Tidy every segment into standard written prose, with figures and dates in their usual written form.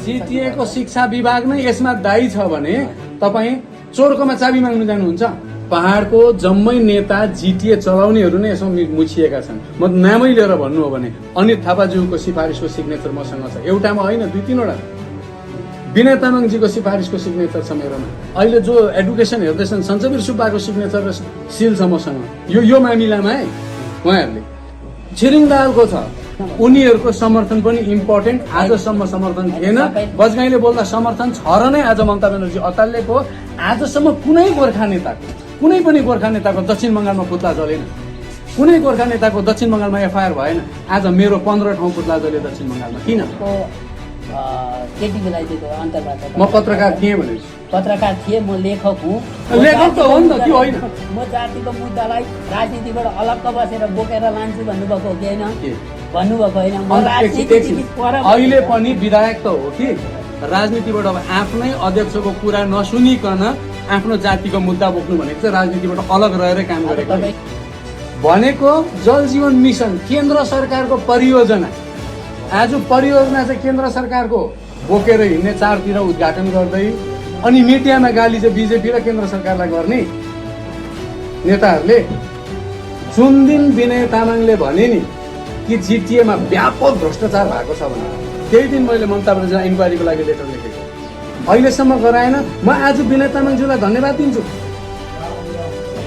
जिटिए को शिक्षा विभाग नै यसमा दायी छ भने तपाईँ चोरकोमा चाबी माग्नु जानुहुन्छ? पहाडको जम्मै नेता जिटिए चलाउनेहरू नै यसमा मुछिएका छन्। म नामै लिएर भन्नु हो भने अनित थापाज्यूको सिफारिसको सिग्नेचर मसँग छ, एउटामा होइन 2-3 वटा। विनय तामाङजीको सिफारिसको सिग्नेचर छ मेरोमा। अहिले जो एडुकेसन हेर्दैछन् सञ्चबीर सुब्बाको सिग्नेचर र सिल छ मसँग। यो मामिलामा है उहाँहरूले छिरिङ दाहालको छ। उनीहरूको समर्थन पनि इम्पोर्टेन्ट। आजसम्म समर्थन थिएन। बजगाईले बोल्दा समर्थन छ र नै आज ममता ब्यानर्जी अतालिएको। आजसम्म कुनै गोर्खा नेताको दक्षिण बङ्गालमा पुतला जलेन। कुनै गोर्खा नेताको दक्षिण बङ्गालमा एफआइआर भएन। आज मेरो 15 ठाउँ पुतला जले दक्षिण बङ्गालमा। किन? केटी बेला अन्तर्वार्ता म पत्रकार थिएँ भनेपछि। पत्रकार थिएँ, म लेखक हुँ। लेखक त हो नि त, त्यो होइन। म जातिको मुद्दालाई राजनीतिबाट अलग्ग बसेर बोकेर लान्छु भन्नुभएको हो कि होइन? भन्नुभएको होइन। अहिले पनि विधायक त हो कि राजनीतिबाट अब आफ्नै अध्यक्षको कुरा नसुनिकन आफ्नो जातिको मुद्दा बोक्नु भनेको चाहिँ राजनीतिबाट अलग रहेर काम गरेको भनेको। जल जीवन मिसन केन्द्र सरकारको परियोजना। आज परियोजना चाहिँ केन्द्र सरकारको बोकेर हिँड्ने, चारतिर उद्घाटन गर्दै अनि मिडियामा गाली चाहिँ बिजेपी र केन्द्र सरकारलाई गर्ने नेताहरूले। जुन दिन विनय तामाङले भने नि कि जिटिएमा व्यापक भ्रष्टाचार भएको छ भनेर, त्यही दिन मैले ममता ब्यानर्जीलाई इन्क्वायरीको लागि लेटर लेखेको। अहिलेसम्म गराएन। म आज विनय तामाङज्यूलाई धन्यवाद दिन्छु।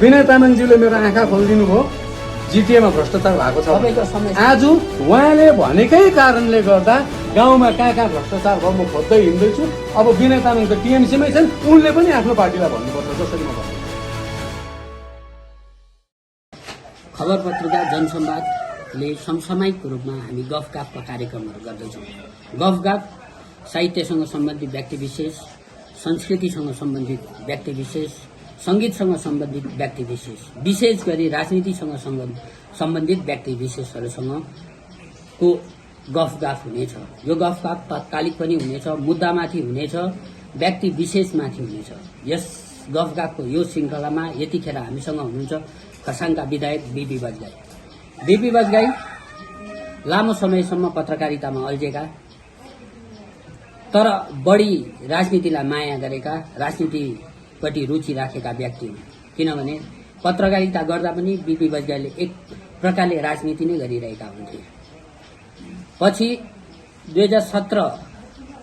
विनय तामाङज्यूले मेरो आँखा खोलिदिनु भयो, जिटिएमा भ्रष्टाचार भएको छ। आज उहाँले भनेकै कारणले गर्दा गाउँमा कहाँ भ्रष्टाचार भयो म खोज्दै हिँड्दैछु। अब विनय तामाङ त टिएमसीमै छन्, उनले पनि आफ्नो पार्टीलाई भन्नुपर्छ जसरी म भन्छु। खबर पत्रिका जनसंवादले समसामयिक रूपमा हामी गफगाफका कार्यक्रमहरू गर्दैछौँ। गफगाफ साहित्यसँग सम्बन्धित व्यक्ति विशेष, संस्कृतिसँग सम्बन्धित व्यक्ति विशेष, संगीतसँग सम्बन्धित व्यक्ति विशेष, विशेष गरी राजनीतिसँग सम्बन्धित व्यक्ति विशेषहरूसँगको गफगाफ हुनेछ। यो गफगाफ तात्कालिक पनि हुनेछ, मुद्दामाथि हुनेछ, व्यक्ति विशेषमाथि हुनेछ। यस गफगाफको यो श्रृङ्खलामा यतिखेर हामीसँग हुनुहुन्छ खरसाङका विधायक बीपी बजगाई। बीपी बजगाई लामो समयसम्म पत्रकारितामा अल्झेका, तर बढी राजनीतिलाई माया गरेका, राजनीतिपट्टि रुचि राखेका व्यक्ति हुन्। किनभने पत्रकारिता गर्दा पनि बीपी बजगाईले एक प्रकारले राजनीति नै गरिरहेका हुन्थे। पछि 2017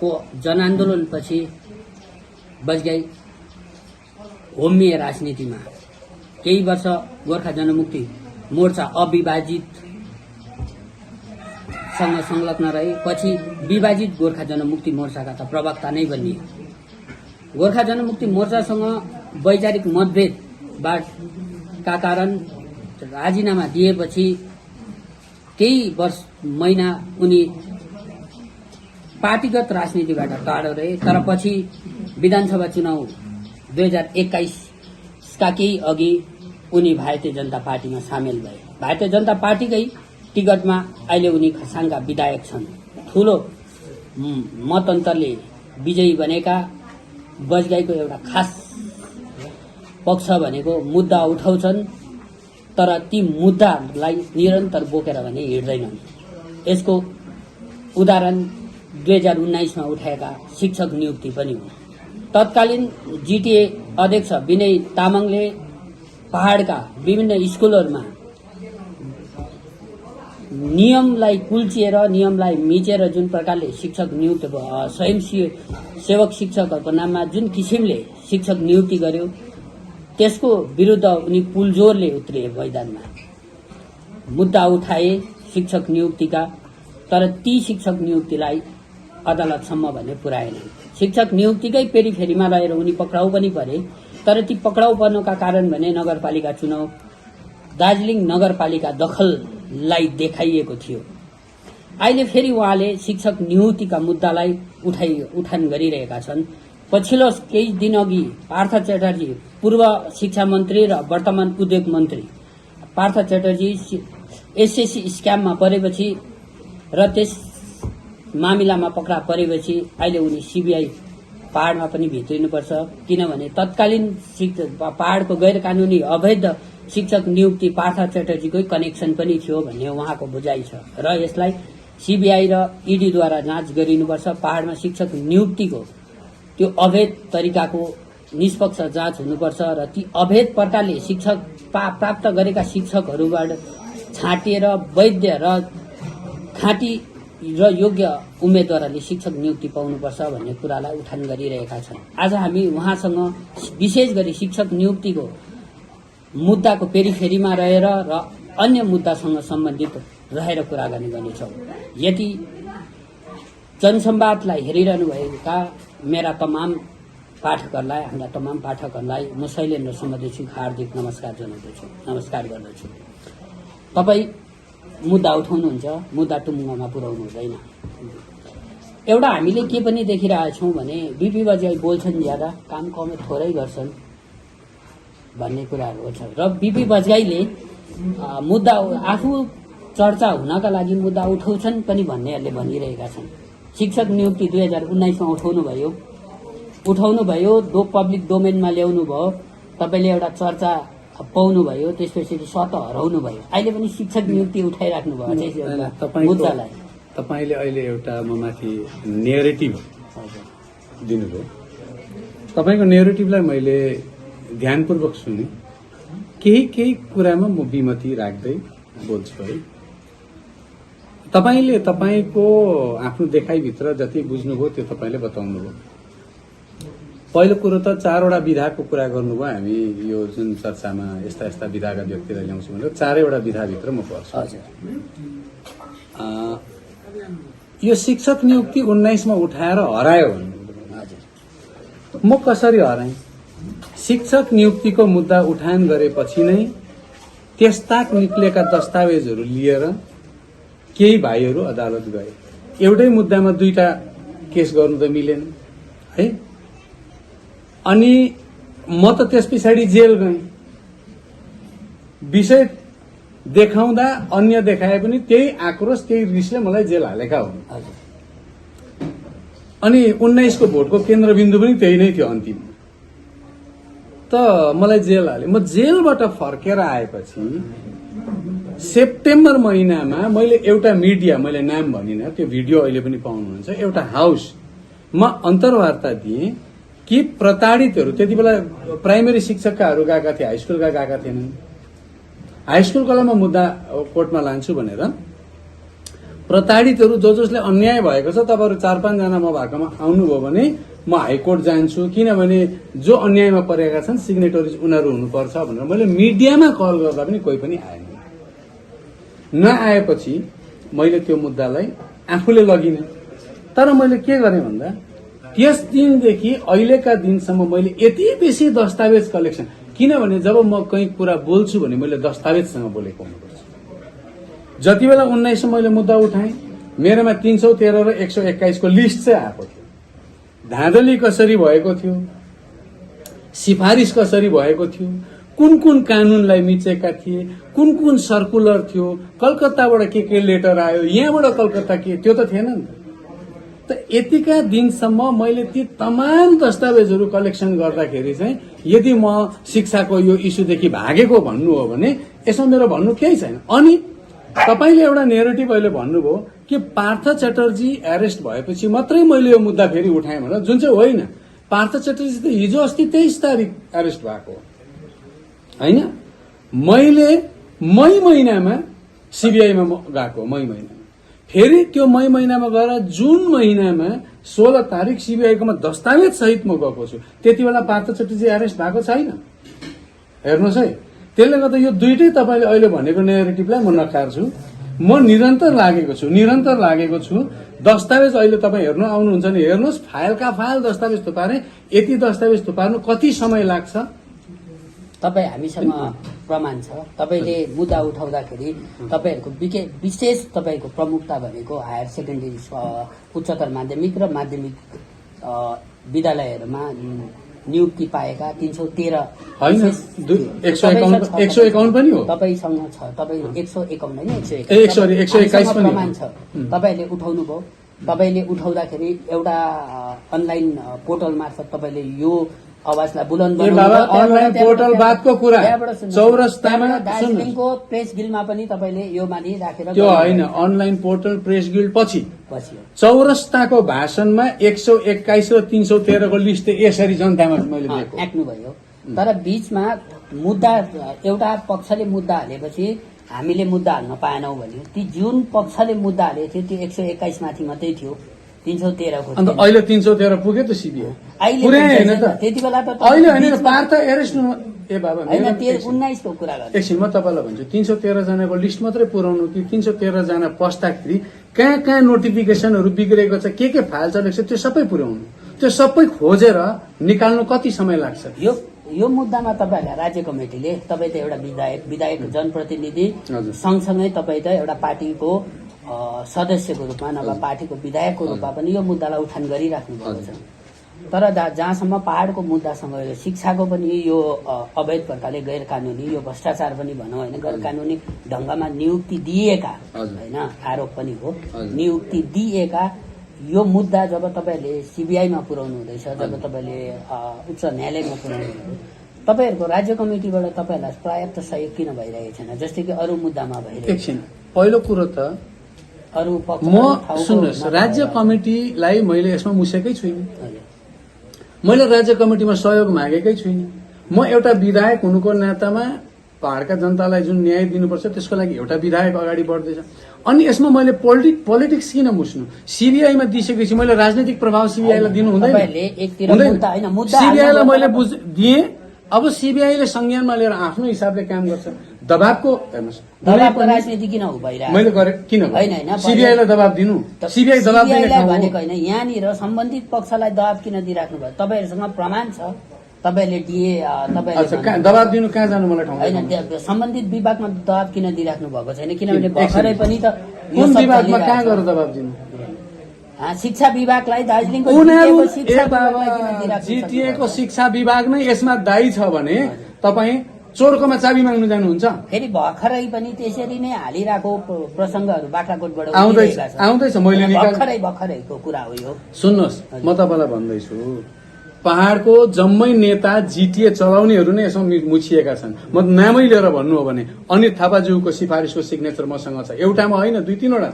को जनआन्दोलनपछि बजगाई होमिए राजनीतिमा। केही वर्ष गोर्खा जनमुक्ति मोर्चा अविभाजितसँग संलग्न रहे। पछि विभाजित गोर्खा जनमुक्ति मोर्चाका त प्रवक्ता नै बनिए। गोर्खा जनमुक्ति मोर्चासँग वैचारिक मतभेदका कारण राजीनामा दिएपछि केही महिना उनी पार्टीगत राजनीतिबाट टाढो रहे। तर पछि विधानसभा चुनाव 2021 का केही अघि उनी भारतीय जनता पार्टीमा सामेल भए। भारतीय जनता पार्टीकै टिकटमा अहिले उनी खरसाङका विधायक छन्। ठूलो मतअन्तरले विजयी बनेका बजगाईको एउटा खास पक्ष भनेको मुद्दा उठाउँछन्, तर ती मुद्दालाई निरन्तर बोकेर भने हिँड्दैनन्। यसको उदाहरण 2019 उठाएका शिक्षक नियुक्ति पनि हो। तत्कालीन जिटिए अध्यक्ष विनय तामाङले पहाड़का विभिन्न स्कुलहरूमा नियमलाई कुल्चिएर, नियमलाई मिचेर जुन प्रकारले शिक्षक नियुक्त स्वयंसेवक शिक्षकहरूको नाममा जुन किसिमले शिक्षक नियुक्ति गर्यो, त्यसको विरुद्ध उनी पुलजोरले उत्रिए मैदानमा। मुद्दा उठाए शिक्षक नियुक्तिका, तर ती शिक्षक नियुक्तिलाई अदालतसम्म भने पुर्याएन। शिक्षक नियुक्तिकै पेरिफेरीमा रहेर उनी पक्राउ पनि परे। तर ती पक्राउ पर्नुका कारण भने नगरपालिका चुनाव, दार्जिलिङ नगरपालिका दखललाई देखाइएको थियो। अहिले फेरि उहाँले शिक्षक नियुक्तिका मुद्दालाई उठान गरिरहेका छन्। पछिल्लो केही दिन अघि पार्थ च्याटर्जी, पूर्व शिक्षा मन्त्री र वर्तमान उद्योग मन्त्री पार्थ च्याटर्जी एसएससी स्क्याममा परेपछि र त्यस मामिलामा पक्रा परेपछि अहिले उनी सीबीआई पहाड़मा पनि भित्रिनुपर्छ। किनभने तत्कालीन पहाड़को गैर कानूनी अवैध शिक्षक नियुक्ति पार्थ च्याटर्जीकै कनेक्सन पनि थियो भन्ने उहाँको बुझाइ छ र यसलाई सीबीआई र ईडीद्वारा जाँच गरिनुपर्छ। पहाडमा शिक्षक नियुक्तिको त्यो अवैध तरिकाको निष्पक्ष जाँच हुनुपर्छ र ती अवैध प्रकारले शिक्षक प्राप्त गरेका शिक्षकहरूबाट छाटिएर वैध र खाँटी र योग्य उम्मेदवारले शिक्षक नियुक्ति पाउनुपर्छ भन्ने कुरालाई उठान गरिरहेका छन्। आज हामी उहाँसँग विशेष गरी शिक्षक नियुक्तिको मुद्दाको पेरिफेरीमा रहेर र अन्य मुद्दासँग सम्बन्धित रहेर कुराकानी गर्नेछौँ। यति जनसंवादलाई हेरिरहनु भएका मेरा तमाम पाठकहरूलाई, हाम्रा तमाम पाठकहरूलाई म शैलेन्द्र सम्बन्धी हार्दिक नमस्कार जनाउँदछु, नमस्कार गर्दछु। तपाईँ मुद्दा उठाउनुहुन्छ, मुद्दा टुङ्गोमा पुर्याउनु हुँदैन। एउटा हामीले के पनि देखिरहेछौँ भने बिपी बजाई बोल्छन् ज्यादा, काम कम थोरै गर्छन् भन्ने कुराहरू छ र बिपी बजाईले मुद्दा आफू चर्चा हुनका लागि मुद्दा उठाउँछन् पनि भन्नेहरूले भनिरहेका छन्। शिक्षक नियुक्ति 2019मा उठाउनु भयो, पब्लिक डोमेनमा ल्याउनु भयो, तपाईँले एउटा चर्चा पाउनुभयो, त्यसपछि स्वत हराउनु भयो। अहिले पनि शिक्षक नियुक्ति उठाइराख्नु भयो मुद्दालाई। तपाईँले अहिले एउटा ममाथि नेरेटिभ दिनुभयो। तपाईँको नेरेटिभलाई मैले ध्यानपूर्वक सुने। केही कुरामा म विमति राख्दै बोल्छु है। तपाईँले तपाईँको आफ्नो देखाइभित्र जति बुझ्नुभयो त्यो तपाईँले बताउनुभयो। पहिलो कुरो त 4वटा विधाको कुरा गर्नुभयो। हामी यो जुन चर्चामा यस्ता यस्ता विधाका व्यक्तिलाई ल्याउँछौँ भनेर 4वटा विधाभित्र म पर्छु। यो शिक्षक नियुक्ति 19मा उठाएर हरायो भन्नु म कसरी हराएँ? शिक्षक नियुक्तिको मुद्दा उठान गरेपछि नै त्यस्ता निक्लेका दस्तावेजहरू लिएर केही भाइहरू अदालत गए। एउटै मुद्दामा 2टा केस गर्नु त मिलेन है। अनि म त त्यस पछाडि जेल गएँ। विषय देखाउँदा अन्य देखाए पनि त्यही आक्रोश, त्यही रिसले मलाई जेल हालेका हुन्। अनि 19को भोटको केन्द्रबिन्दु पनि त्यही नै थियो। अन्तिम त मलाई जेल हाले। म जेलबाट फर्केर आएपछि सेप्टेम्बर महिनामा मैले एउटा मिडिया, मैले नाम भनिनँ, त्यो भिडियो अहिले पनि पाउनुहुन्छ, एउटा हाउसमा अन्तर्वार्ता दिएँ कि प्रताडितहरू, त्यति बेला प्राइमेरी शिक्षककाहरू गएका थिए, हाई स्कुलका गएका थिएनन्। हाई स्कुलकोलाई म मुद्दा कोर्टमा लान्छु भनेर प्रताडितहरू जसले अन्याय भएको छ तपाईँहरू 4-5 जना म भएकोमा आउनुभयो भने म हाइकोर्ट जान्छु, किनभने जो अन्यायमा परेका छन् सिग्नेटरिज उनीहरू हुनुपर्छ भनेर मैले मिडियामा कल गर्दा पनि कोही पनि आएन। नआएपछि मैले त्यो मुद्दालाई आफूले लगिनँ। तर मैले के गरेँ भन्दा त्यस दिनदेखि अहिलेका दिनसम्म मैले यति बेसी दस्तावेज कलेक्सन, किनभने जब म कहीँ कुरा बोल्छु भने मैले दस्तावेजसँग बोलेको हुनुपर्छ। जति बेला 19 मैले मुद्दा उठाएँ, मेरोमा 313 र 121 को लिस्ट चाहिँ आएको थियो। धाँधली कसरी भएको थियो, सिफारिस कसरी भएको थियो, कुन कुन कानूनलाई मिचेका थिए, कुन कुन सर्कुलर थियो, कलकत्ताबाट के लेटर आयो, यहाँबाट कलकत्ता के, त्यो त थिएन नि त। यतिका दिनसम्म मैले ती तमाम दस्तावेजहरू कलेक्सन गर्दाखेरि चाहिँ यदि म शिक्षाको यो इस्युदेखि भागेको भन्नु हो भने यसमा मेरो भन्नु केही छैन। अनि तपाईँले एउटा नेरेटिभ अहिले भन्नुभयो कि पार्थ च्याटर्जी एरेस्ट भएपछि मात्रै मैले यो मुद्दा फेरि उठाएँ भनेर, जुन चाहिँ होइन। पार्थ च्याटर्जी त हिजो अस्ति 23 तारिक एरेस्ट भएको होइन। मैले मई महिनामा सीबीआईमा गएको, मई महिनामा फेरि त्यो मई महिनामा गएर जुन महिनामा 16 तारिक सीबीआईकोमा दस्तावेज सहित म गएको छु। त्यति बेला पार्थ च्याटर्जी एरेस्ट भएको छैन। हेर्नुहोस् है, त्यसले गर्दा यो दुईटै तपाईँले अहिले भनेको नेरेटिभलाई म नकार्छु। म निरन्तर लागेको छु। दस्तावेज अहिले तपाईँ हेर्नु आउनुहुन्छ भने हेर्नुहोस्, फाइलका फाइल दस्तावेज थुपारे, यति दस्तावेज थुपार्नु कति समय लाग्छ? तपाईँ हामीसँग प्रमाण छ। तपाईँले मुद्दा उठाउँदाखेरि तपाईँहरूको विशेष तपाईँको प्रमुखता भनेको हायर सेकेन्डरी, उच्चतर माध्यमिक र माध्यमिक विद्यालयहरूमा नियुक्ति पाएका 313 होइन, 151 पनि हो तपाईँसँग छ। तपाईँ 151 होइन, 121 प्रमाण छ। तपाईँले उठाउनु भयो। तपाईँले उठाउँदाखेरि एउटा अनलाइन पोर्टल मार्फत तपाईँले यो आवाजलाई बुलन्द ए बाबा, अनलाइन पोर्टल बादको कुरा चौरस्तामा दार्जिलिङको प्रेस गिल्डमा पनि तपाईँले यो माथि राखेर त्यो होइन, अनलाइन पोर्टल प्रेस गिल्ड पछि पछि चौरस्ताको भाषणमा 121 र 313 को लिस्ट यसरी जनतामा मैले दिएको। एक्नुभयो। तर बीचमा मुद्दा एउटा पक्षले मुद्दा हालेपछि हामीले मुद्दा हाल्न पाएनौँ भन्यो। ती जुन पक्षले मुद्दा हालेको थियो त्यो 121 माथि मात्रै थियो, 313 को। अन्त अहिले 313 पुग्यो त सिबिआई। पुरै हैन त, त्यति बेला त अहिले हैन, पार त एरेस्ट ए बाबा हैन, 19 को कुरा गर्छु। एकछिन म तपाईँलाई भन्छु, 313 जनाको लिस्ट मात्रै पुराउनु कि 313 जना पस्दाखेरि कहाँ कहाँ नोटिफिकेसनहरू बिग्रेको छ, के फाइल चलेको छ, त्यो सबै पुर्याउनु। त्यो सबै खोजेर निकाल्नु कति समय लाग्छ? यो मुद्दामा तपाईँहरूलाई राज्य कमिटीले, तपाईँ त एउटा विधायक जनप्रतिनिधि सँगसँगै तपाईँ त एउटा पार्टीको सदस्यको रूपमा नभए पार्टीको विधायकको रूपमा पनि यो मुद्दालाई उठान गरिराख्नु भएको छ। तर जहाँसम्म पहाड़को मुद्दासँग शिक्षाको पनि यो अवैध प्रकारले गैर कानूनी, यो भ्रष्टाचार पनि भनौँ होइन, गैर कानूनी ढंगमा नियुक्ति दिएका होइन, आरोप पनि हो, नियुक्ति दिएका यो मुद्दा जब तपाईँले सीबीआईमा पुर्याउनु हुँदैछ, जब तपाईँले उच्च न्यायालयमा पुर्याउनु हुँदैछ, तपाईँहरूको राज्य कमिटीबाट तपाईँहरूलाई पर्याप्त सहयोग किन भइरहेको छैन, जस्तै कि अरू मुद्दामा भइरहेको? एकछिन, पहिलो कुरो त अरू म सुन्नुहोस्, राज्य कमिटीलाई मैले यसमा मुसेकै छुइनँ, मैले राज्य कमिटीमा सहयोग मागेकै छुइनँ। म एउटा विधायक हुनुको नातामा पहाड़का जनतालाई जुन न्याय दिनुपर्छ त्यसको लागि एउटा विधायक अगाडि बढ्दैछ। अनि यसमा मैले पोलिटिक्स किन मुस्नु? सीबीआईमा दिइसकेपछि मैले राजनीतिक प्रभाव सीबीआईलाई दिनु हुँदैन? सीबीआईलाई मैले दिएँ, अब सीबीआईले संज्ञानमा लिएर आफ्नो हिसाबले काम गर्छ। दबावको हेर्नुहोस्, दबावको राजनीति किन हो भइरहेको? मैले गरे किन सीबीआईलाई दबाव दिनु? सीबीआई दबाव दिने भनेको होइन, यहाँनिर सम्बन्धित पक्षलाई दबाव किन दिइराख्नु भयो? तपाईँहरूसँग प्रमाण छ, तपाईँले दिए, तपाईँले दबाव दिनु कहाँ जानु मलाई ठाउँ होइन, सम्बन्धित विभागमा दबाव किन दिइराख्नु भएको छैन? किनभने भर्खरै पनि त कुन विभागमा कहाँ गएर दबाव दिनु? शिक्षा विभागलाई, दार्जिलिङको जिटिएको शिक्षा विभाग नै यसमा दायी छ भने तपाईँ चोरकोमा चाबी माग्नु जानुहुन्छ? फेरि भर्खरै पनि त्यसरी नै हालिरहेको प्रसङ्गहरू बाख्राकोटबाट आउँदैछ। मैले भर्खरैको कुरा हो यो। सुन्नुहोस्, म तपाईँलाई भन्दैछु, पहाड़को जम्मै नेता जिटिए चलाउनेहरू नै यसमा मुछिएका छन्। म नामै लिएर भन्नु हो भने अनित थापाज्यूको सिफारिसको सिग्नेचर मसँग छ, एउटामा होइन 2-3 वटा।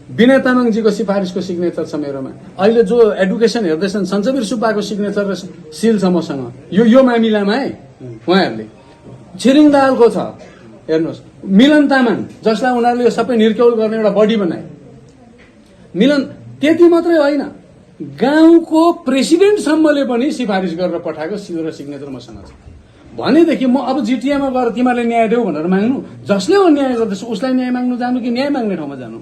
विनय तामाङजीको सिफारिसको सिग्नेचर छ मेरोमा। अहिले जो एडुकेसन हेर्दैछन् सञ्चवीर सुब्बाको सिग्नेचर र सिल छ मसँग, यो मामिलामा है। उहाँहरूले छिरिङ दाहालको छ, हेर्नुहोस्, मिलन तामाङ, जसलाई उनीहरूले यो सबै निर्क्यौल गर्ने एउटा बडी बनाए। मिलन त्यति मात्रै होइन, गाउँको प्रेसिडेन्टसम्मले पनि सिफारिस गरेर पठाएको सिल र सिग्नेचर मसँग छ। भनेदेखि म अब जिटिएमा गएर तिमीहरूले न्याय देऊ भनेर माग्नु? जसले अन्याय गर्दैछ उसलाई न्याय माग्नु जानु कि न्याय माग्ने ठाउँमा जानु?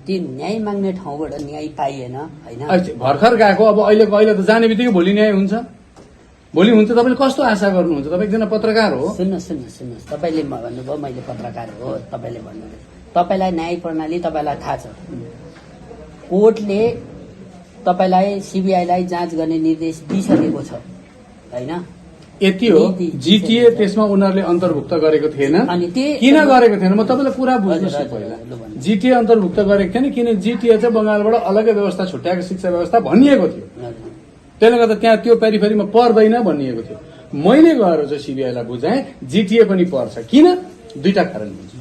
त्यो न्याय माग्ने ठाउँबाट न्याय पाइएन होइन। भर्खर गएको, अब अहिले त जाने बित्तिकै भोलि न्याय हुन्छ, भोलि हुन्छ। तपाईँले कस्तो आशा गर्नुहुन्छ? तपाईँ एकजना पत्रकार हो। सुन्नुहोस्, तपाईँले भन्नुभयो मैले पत्रकार हो, तपाईँले भन्नुभयो, तपाईँलाई न्याय प्रणाली तपाईँलाई थाहा छ। कोर्टले तपाईँलाई सीबीआईलाई जाँच गर्ने निर्देश दिइसकेको छ होइन? यति हो। जिटिए त्यसमा उनीहरूले अन्तर्भुक्त गरेको थिएन। किन गरेको थिएन म तपाईँलाई कुरा बुझ्नुहोस् न। पहिला जिटिए अन्तर्भुक्त गरेको थिएन, किन जिटिए चाहिँ बंगालबाट अलग्गै व्यवस्था छुट्याएको शिक्षा व्यवस्था भनिएको थियो। त्यसले गर्दा त्यहाँ त्यो पेरिफेरीमा पर्दैन भनिएको थियो। मैले गएर चाहिँ सीबीआईलाई बुझाएँ जिटिए पनि पर्छ। किन? 2टा कारण हुन्छ।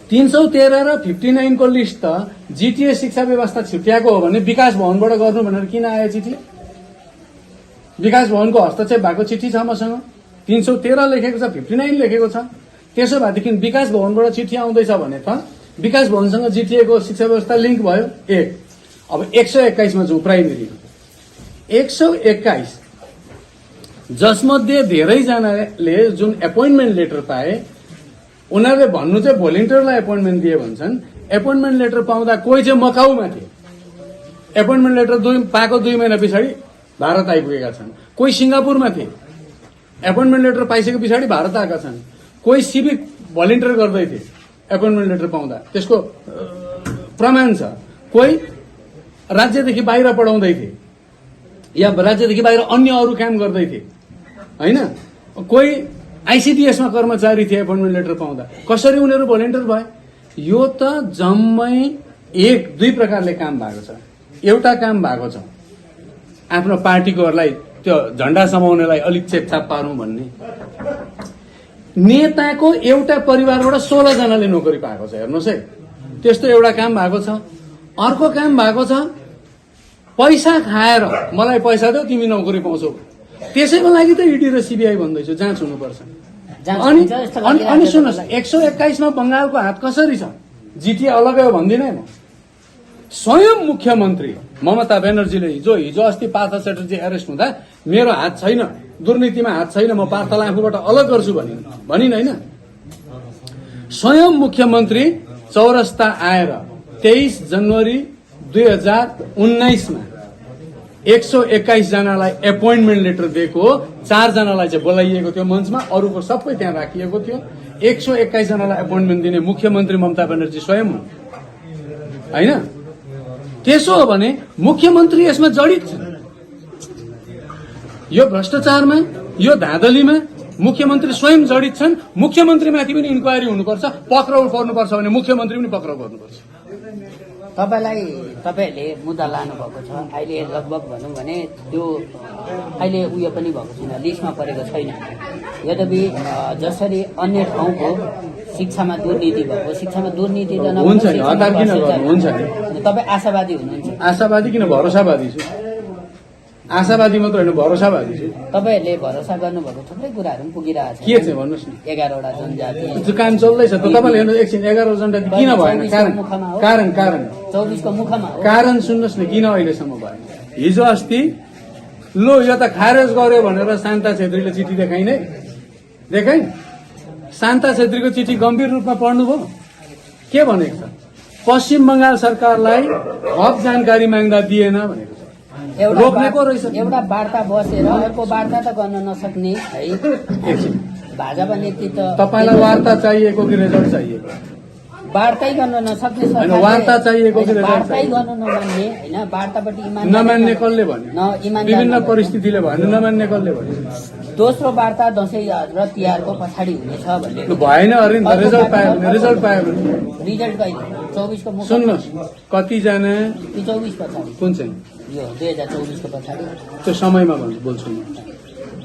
313 र 59 को लिस्ट त जिटिए शिक्षा व्यवस्था छुट्याएको हो भने विकास भवनबाट गर्नु भनेर किन आयो चिठी? विकास भवनको हस्तक्षेप भएको चिठी छ मसँग। 313 लेखेको छ, 59 लेखेको छ। त्यसो भएदेखि विकास भवनबाट चिठी आउँदैछ भने त विकास भवनसँग जिटिएको शिक्षा व्यवस्था लिङ्क भयो। एक अब 121 मा जाउँ, प्राइमेरी 121, जसमध्ये धेरैजनाले जुन एपोइन्टमेन्ट लेटर पाए उनीहरूले भन्नु चाहिँ भोलिन्टियरलाई एपोइन्टमेन्ट दिए भन्छन्। एपोइन्टमेन्ट लेटर पाउँदा कोही चाहिँ मकाउमा थिए, एपोइन्टमेन्ट लेटर पाएको 2 महिना पछाडि भारत आइपुगेका छन्। कोही सिङ्गापुरमा थिए, एपोइन्टमेन्ट लेटर पाइसके पछाडि भारत आएका छन्। कोही सिभिक भलिन्टियर गर्दै थिए, एपोइन्टमेन्ट लेटर पाउँदा त्यसको प्रमाण छ। कोही राज्यदेखि बाहिर पढाउँदै थिए या राज्यदेखि बाहिर अन्य अरू काम गर्दै थिए होइन। कोही आइसिडिएसमा कर्मचारी थिए, एपोइन्टमेन्ट लेटर पाउँदा कसरी उनीहरू भलिन्टियर भए? यो त जम्मै 1-2 प्रकारले काम भएको छ। एउटा काम भएको छ आफ्नो पार्टीकोहरूलाई त्यो झण्डा समाउनेलाई अलिक चेपचाप पारौँ भन्ने। नेताको एउटा परिवारबाट 16 जनाले नोकरी पाएको छ, हेर्नुहोस् है। त्यस्तो एउटा काम भएको छ। अर्को काम भएको छ, पैसा खाएर मलाई पैसा देऊ तिमी नोकरी पाउँछौ, त्यसैको लागि त इडी र सीबीआई भन्दैछु जाँच हुनुपर्छ। अनि सुन्नुहोस्, 121 मा बंगालको हात कसरी छ? जिटिए अलगै हो भन्दिनँ म। स्वयं मुख्यमन्त्री ममता ब्यानर्जीले हिजो अस्ति पार्थ च्याटर्जी एरेस्ट हुँदा मेरो हात छैन, दुर्नीतिमा हात छैन, म पार्थलाई आफूबाट अलग गर्छु भनिन् होइन। स्वयं मुख्यमन्त्री चौरस्ता आएर 23 जनवरी 2019 मा 121 जनालाई एपोइन्टमेन्ट लेटर दिएको, 4 जनालाई चाहिँ बोलाइएको थियो मञ्चमा, अरूको सबै त्यहाँ राखिएको थियो। 121 जनालाई एपोइन्टमेन्ट दिने मुख्यमन्त्री ममता ब्यानर्जी स्वयं हुन् होइन। त्यसो हो भने मुख्यमन्त्री यसमा जडित छन्। यो भ्रष्टाचारमा, यो धाँधलीमा मुख्यमन्त्री स्वयं जडित छन्। मुख्यमन्त्रीमाथि पनि इन्क्वायरी हुनुपर्छ, पक्राउ पर्नुपर्छ भने मुख्यमन्त्री पनि पक्राउ गर्नुपर्छ। तपाईँहरूले मुद्दा लानुभएको छ। अहिले लगभग भनौँ भने त्यो अहिले उयो पनि भएको छैन, लिस्टमा परेको छैन। यद्यपि जसरी अन्य ठाउँको शिक्षामा दुर्नीति भएको, शिक्षामा दुर्नीति त हुन्छ नि, हतार किन गर्नु? हुन्छ नि, तपाईँ आशावादी हुनुहुन्छ? आशावादी किन, भरोसावादी छु। आशावादी मात्र होइन, भरोसावादी छु। तपाईँहरूले भरोसा गर्नुभएको थुप्रै कुराहरू पनि पुगिरहेको छ। के चाहिँ भन्नुहोस् न? 11वटा जनजाति काम चल्दैछ त। तपाईँले हेर्नु एकछिन, 11 जनजाति किन भएन? कारण 24 को मुखमा हो। कारण सुन्नुहोस् न, किन अहिलेसम्म भएन? हिजो अस्ति लो यो त खारेज गर्यो भनेर शान्ता छेत्रीले चिठी देखाइ। शान्ता छेत्रीको चिठी गम्भीर रूपमा पढ्नुभयो? के भनेको छ? पश्चिम बंगाल सरकारलाई थप जानकारी माग्दा दिएन भनेको छ। रोक्नेको रहेछ। एउटा वार्ता बसेर अर्को वार्ता त गर्न नसक्ने है। भाजपा नेतृत्व तपाईँलाई वार्ता चाहिएको कि रिजल्ट चाहिएको? वार्तै गर्न नसक्ने होइन, वार्ता चाहिएको कि रिजल्ट वार्तै गर्न नमान्ने होइन। वार्तापट्टि नमान्ने कसले भन्यो? विभिन्न परिस्थितिले भन्यो, नमान्ने कसले भन्यो? दोस्रो वार्ता दसैँ र तिहारको पछाडि हुनेछ भन्ने भएन। अरे रिजल्ट पायो भने रिजल्ट कहिले? 24 को मुख। सुन्नुहोस्, कतिजना 24 पछाडि कुन चाहिँ यो 2024 को पछाडि त्यो समयमा बोल्छु म,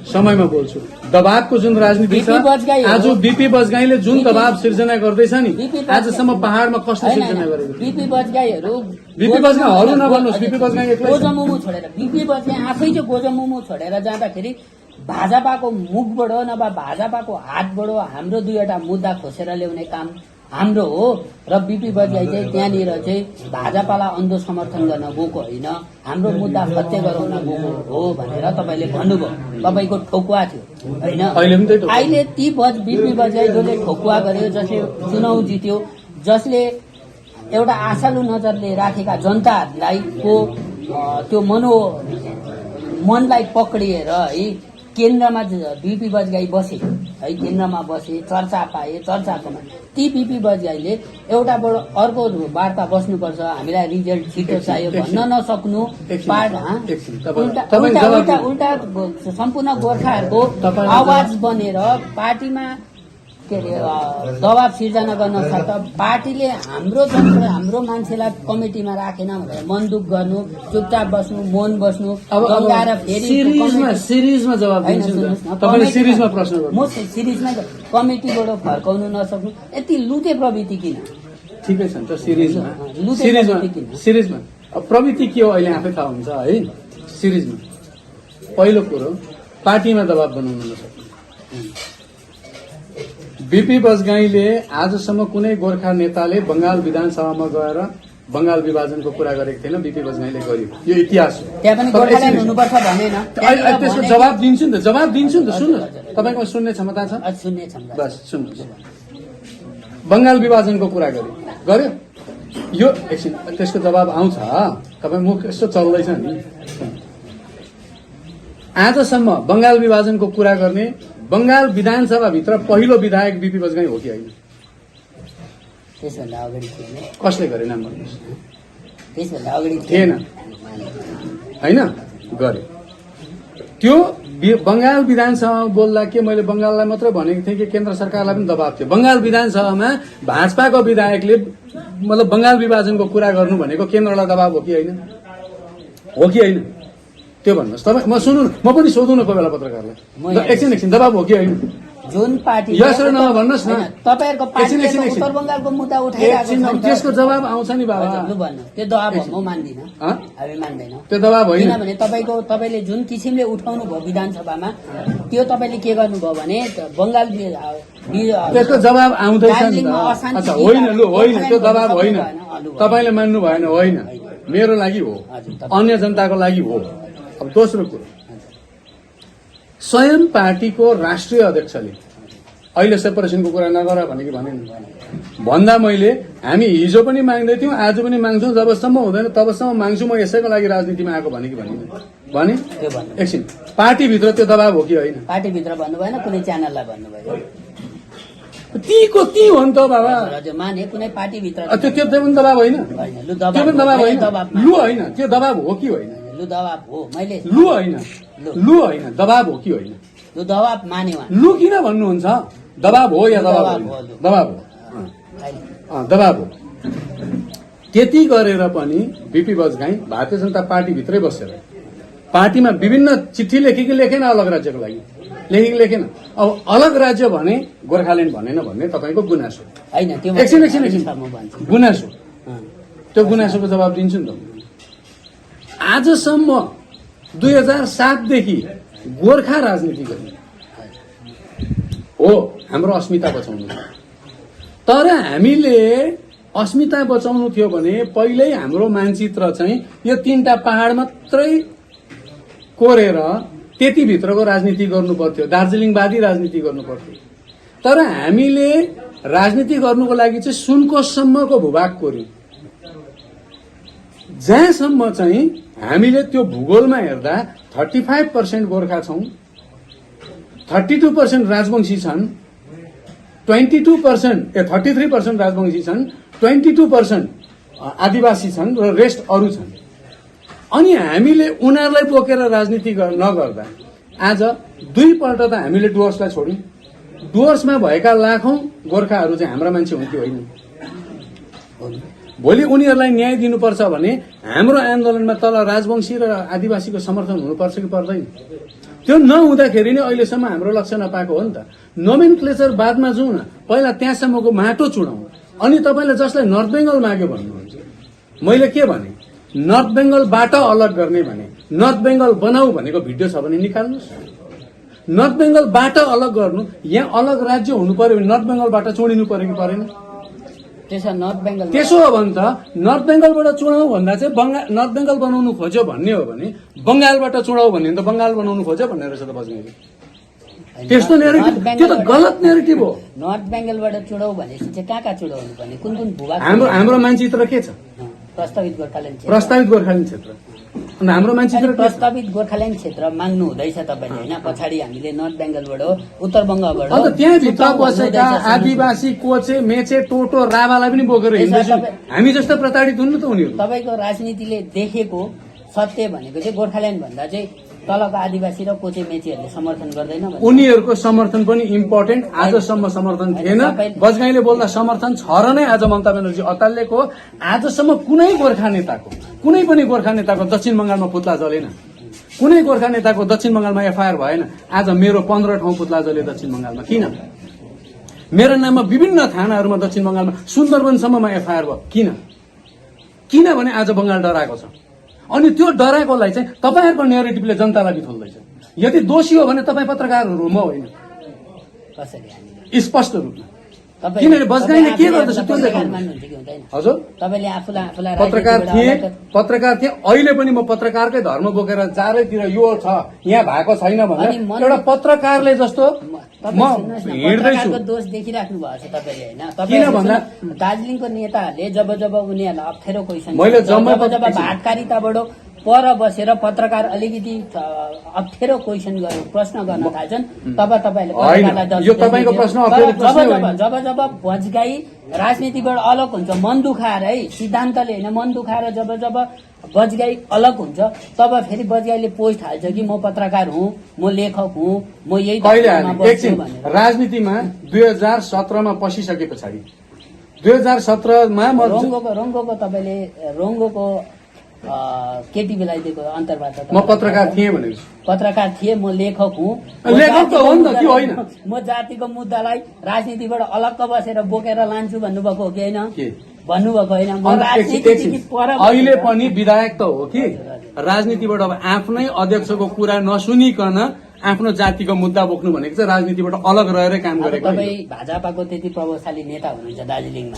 समयमा बोल्छु। दबावको जुन राजनीति छ, आज बीपी बजगाईले जुन दबाव सिर्जना गर्दैछ नि, आजसम्म पहाडमा कसले सिर्जना गरेको? बीपी बजगाईहरू नभन्नुहोस्, बीपी बजगाई एक्लै गोजमुमु छोडेर, बीपी बजगाई आफै चाहिँ गोजमुमु छोडेर जाँदाखेरि भाजपाको मुखबाट नभए भाजपाको हातबाट हाम्रो 2वटा मुद्दा खोसेर ल्याउने काम हाम्रो हो। र बीपी बजगाई चाहिँ त्यहाँनिर चाहिँ भाजपालाई अन्धो समर्थन गर्न गएको होइन, हाम्रो मुद्दा फत्ते गराउन गएको हो भनेर तपाईँले भन्नुभयो। तपाईँको ठोकुवा थियो होइन। अहिले ती बीपी बजगाई जसले ठोकुवा गर्यो, जसले चुनाव जित्यो, जसले एउटा आशालु नजरले राखेका जनताहरूलाई को त्यो मनलाई पक्रिएर है केन्द्रमा बीपी बजगाई बसे है, केन्द्रमा बसे, चर्चा पाए, चर्चाकोमा ती बीपी बजगाईले एउटाबाट अर्को वार्ता बस्नुपर्छ, हामीलाई रिजल्ट छिटो चाहियो भन्न नसक्नु उल्टा सम्पूर्ण गोर्खाहरूको आवाज बनेर पार्टीमा के अरे दबाब सिर्जना गर्न सक्छ। पार्टीले हाम्रो मान्छेलाई कमिटीमा राखेन भनेर मन दुख गर्नु, चुपचाप बस्नु, मौन बस्नु, गङ्गाएर फेरि सिरिजमा जवाब दिन्छु। तपाईले सिरिजमा प्रश्न गर्नु, म सिरिजमै कमिटीबाट फर्काउनु नसक्नु, यति लुते प्रवृत्ति किन? ठिकै छ नि त, सिरिजमा प्रवृत्ति के हो अहिले आफै थाहा हुन्छ है। सिरिजमा पहिलो कुरो, पार्टीमा दबाब बनाउनु नसक्नु। बीपी बजगाईले आजसम्म कुनै गोर्खा नेताले बंगाल विधानसभामा गएर बंगाल विभाजनको कुरा गरेको थिएन, बीपी बजगाईले गर्यो। यो इतिहास हो। त्यसको जवाब दिन्छु नि त, सुन्नु, तपाईँको सुन्ने क्षमता छ? बस सुन्नुहोस्, बंगाल विभाजनको कुरा गर्यो यो एकछिन, त्यसको जवाब आउँछ। तपाईँ मुख यस्तो चल्दैछ नि। आजसम्म बंगाल विभाजनको कुरा गर्ने बंगाल विधानसभाभित्र पहिलो विधायक बीपी बजगाई हो कि होइन? त्यसभन्दा अगाडि थिएन। कसले गरे नाम भन्नुहोस्? त्यसभन्दा अगाडि थिएन होइन, गरे। त्यो बंगाल विधानसभामा बोल्दा के मैले बंगाललाई मात्रै भनेको थिएँ कि केन्द्र सरकारलाई पनि दबाब थियो? बंगाल विधानसभामा भाजपाको विधायकले मतलब बंगाल विभाजनको कुरा गर्नु भनेको केन्द्रलाई दबाब हो कि होइन? त्यो भन्नुहोस् तपाईँ। म सुन्नु न, म पनि सोधौँ न कोही बेला पत्रकारलाई, एकछिन दबाब हो कि होइन? जुन पार्टी यस र नो भन्नुहोस् न। तपाईँहरूको पार्टीले एकछिन। उत्तर बङ्गालको मुद्दा उठाइरहेको छ नि त। त्यसको जवाब आउँछ नि बाबा। हजुर, लु भन्नु, त्यो दबाब हो, म मान्दिनँ, हामी मान्दैनौँ त्यो दबाब होइन। किनभने तपाईँले जुन किसिमले उठाउनु भयो विधानसभामा, त्यो तपाईँले के गर्नुभयो भने बङ्गाल त्यसको जवाब आउँदैछ नि त। अच्छा होइन, लु होइन, त्यो दबाब होइन, तपाईँले मान्नु भएन, होइन, मेरो लागि हो, अन्य जनताको लागि हो। अब दोस्रो कुरो, स्वयं पार्टीको राष्ट्रिय अध्यक्षले अहिले सेपरेसनको कुरा नगर भनेको भनेन भन्दा मैले हामी हिजो पनि माग्दै थियौँ, आज पनि माग्छौँ, जबसम्म हुँदैन तबसम्म माग्छु, म यसैको लागि राजनीतिमा आएको भनेको भने एकछिन पार्टीभित्र त्यो दबाब हो कि होइन? पार्टीभित्र भन्नु भएन, कुनै च्यानललाई भन्नुभयो, तीको ती हो नि त बाबा। हजुर माने, कुनै पार्टीभित्र त्यो पनि दबाब होइन? लु त्यो पनि दबाब होइन? लु होइन, त्यो दबाब हो कि होइन? लु दबाब हो, मैले लु होइन, लु होइन, दबाब हो कि होइन? लु दबाब माने उहाँ। लु किन भन्नुहुन्छ? दबाब हो या दबाब होइन? दबाब हो, दबाब हो। त्यति गरेर पनि बिपी बजगाई भारतीय जनता पार्टीभित्रै बसेर पार्टीमा विभिन्न चिठी लेखेकी लेखेन, अलग राज्यको लागि लेखेकी लेखेन। अब अलग राज्य भने गोर्खाल्यान्ड भनेन भन्ने तपाईँको गुनासो होइन, त्यो एकछिन म भन्छु गुनासो, त्यो गुनासोको जवाब दिन्छु नि त। आजसम्म 2007 देखि गोर्खा राजनीति गर्ने हो हाम्रो अस्मिता बचाउनु। तर हामीले अस्मिता बचाउनु थियो भने पहिल्यै हाम्रो मानचित्र चाहिँ यो 3टा पहाड मात्रै कोरेर त्यतिभित्रको राजनीति गर्नु पर्थ्यो, दार्जिलिङवादी राजनीति गर्नु पर्थ्यो। तर हामीले राजनीति गर्नुको लागि चाहिँ सुनकोससम्मको भूभाग कोर्यौं, जहाँसम्म चाहिँ हामीले त्यो भूगोलमा हेर्दा 35% गोर्खा छौं, 32% राजवंशी छन्, 33% राजवंशी छन्, 22% आदिवासी छन् र रेस्ट अरू छन्। अनि हामीले उनीहरूलाई बोकेर राजनीति नगर्दा आज 2 पल्ट त हामीले डुवर्सलाई छोड्यौं। डुवर्समा भएका लाखौं गोर्खाहरू चाहिँ हाम्रा मान्छे हुन् कि होइन? भोलि उनीहरूलाई न्याय दिनुपर्छ भने हाम्रो आन्दोलनमा तल राजवंशी र आदिवासीको समर्थन हुनुपर्छ कि पर्दैन? त्यो नहुँदाखेरि नै अहिलेसम्म हाम्रो लक्ष्य नपाएको हो नि त। नोमेनक्लेचर बादमा जाउँ न, पहिला त्यहाँसम्मको माटो चुडाउँ। अनि तपाईँले जसलाई नर्थ बेङ्गल माग्यो भन्नुहुन्छ, मैले के भने नर्थ बेङ्गलबाट अलग गर्ने भने नर्थ बेङ्गल बनाऊ भनेको भिडियो छ भने निकाल्नुहोस्। नर्थ बेङ्गलबाट अलग गर्नु, यहाँ अलग राज्य हुनु पर्यो भने नर्थ बेङ्गलबाट चुडिनु पर्यो कि परेन? त्यसो हो भने त नर्थ बेङ्गलबाट चुडाउ भन्दा चाहिँ नर्थ बेङ्गल बनाउनु खोज्यो भन्ने हो भने बङ्गालबाट चुडाउ भन्ने त बङ्गाल बनाउनु खोज्यो भन्ने रहेछ त बज्नेले। त्यस्तो नेरेटिभ, त्यो त गलत नेरेटिभ हो। नर्थ बेङ्गलबाट चुडाउ भनेपछि चाहिँ कहाँ चुडाउनु पर्ने, कुन भूभाग? हाम्रो मानचित्र के छ? प्रस्तावित गोर्खाल्यान्ड क्षेत्र। अनि हाम्रो मान्छेतिर प्रस्तावित गोर्खाल्यान्ड क्षेत्र माग्नु हुँदैछ तपाईँले होइन? पछाडि हामीले नर्थ बेङ्गलबाट, उत्तर बङ्गबाट, अन्त त्यहाँभित्र बसेका आदिवासी, कोचे, मेचे, टोटो, राभालाई पनि बोकेर हिँड्दैछौँ। हामी जस्तो प्रताडित हुन् न त उनीहरू। तपाईँको राजनीतिले देखेको सत्य भनेको चाहिँ गोर्खाल्यान्ड भन्दा चाहिँ तलको आदिवासी र कोचे मेचेहरूले समर्थन गर्दैन। उनीहरूको समर्थन पनि इम्पोर्टेन्ट, आजसम्म समर्थन थिएन। बजगाईले बोल्दा समर्थन छ र नै आज ममता ब्यानर्जी अतालिएको। आजसम्म कुनै गोर्खा नेताको दक्षिण बङ्गालमा पुतला जलेन, कुनै गोर्खा नेताको दक्षिण बङ्गालमा एफआइआर भएन। आज मेरो 15 ठाउँ पुतला जले दक्षिण बङ्गालमा। किन? मेरो नाममा विभिन्न थानाहरूमा दक्षिण बङ्गालमा सुन्दरवनसम्ममा एफआइआर भयो। किनभने आज बङ्गाल डराएको छ। अनि त्यो डराएकोलाई चाहिँ तपाईँहरूको नेरेटिभले जनतालाई बिथोल्दैछ। यदि दोषी हो भने तपाईँ पत्रकारहरू, म होइन, स्पष्ट रूपमा। किनभने बजगाईले के गर्दैछ त्यो देखाउनुहुन्छ कि हुँदैन? हजुर, तपाईँले आफूलाई पत्रकार थिए। अहिले पनि म पत्रकारकै धर्म बोकेर चारैतिर यो छ यहाँ भएको छैन भने एउटा पत्रकारले जस्तो म हिँड्दैछु। दोष देखिराख्नु भएको छ तपाईँले होइन? किन भन्दा दार्जिलिङको नेताहरूले जब उनीहरूलाई अप्ठ्यारो क्वेसन, जब भाटकारिताबाट पर बसेर पत्रकार अलिकति अप्ठ्यारो क्वेसन गर्नु, प्रश्न गर्न थाल्छन्, तब तपाईँले जब बजगाई राजनीतिबाट अलग हुन्छ, मन दुखाएर है, सिद्धान्तले होइन, मन दुखाएर जब बजगाई अलग हुन्छ, तब फेरि बजगाईले पोस्ट हाल्छ कि म पत्रकार हुँ, म लेखक हुँ, म यही राजनीतिमा 2017मा पसिसके पछाडि 2017मा रङ्गोको तपाईँले रङ्गोको केटिभीलाई दिएको अन्तर्वार्ता म पत्रकार थिएँ भनेको छु। पत्रकार थिए, म लेखक हुँ। लेखक त हो नि त, त्यो होइन। म जातिको मुद्दालाई राजनीतिबाट अलग्ग बसेर बोकेर लान्छु भन्नुभएको हो कि होइन? के? भन्नुभएको होइन। म अन्त राजनीतिदेखि पर अहिले पनि विधायक त हो कि राजनीतिबाट अब आफ्नै अध्यक्षको कुरा नसुनिकन आफ्नो जातिको मुद्दा बोक्नु भनेको चाहिँ राजनीतिबाट अलग रहेर काम अब गरेको तपाईँ भाजपाको त्यति प्रभावशाली नेता हुनुहुन्छ दार्जिलिङमा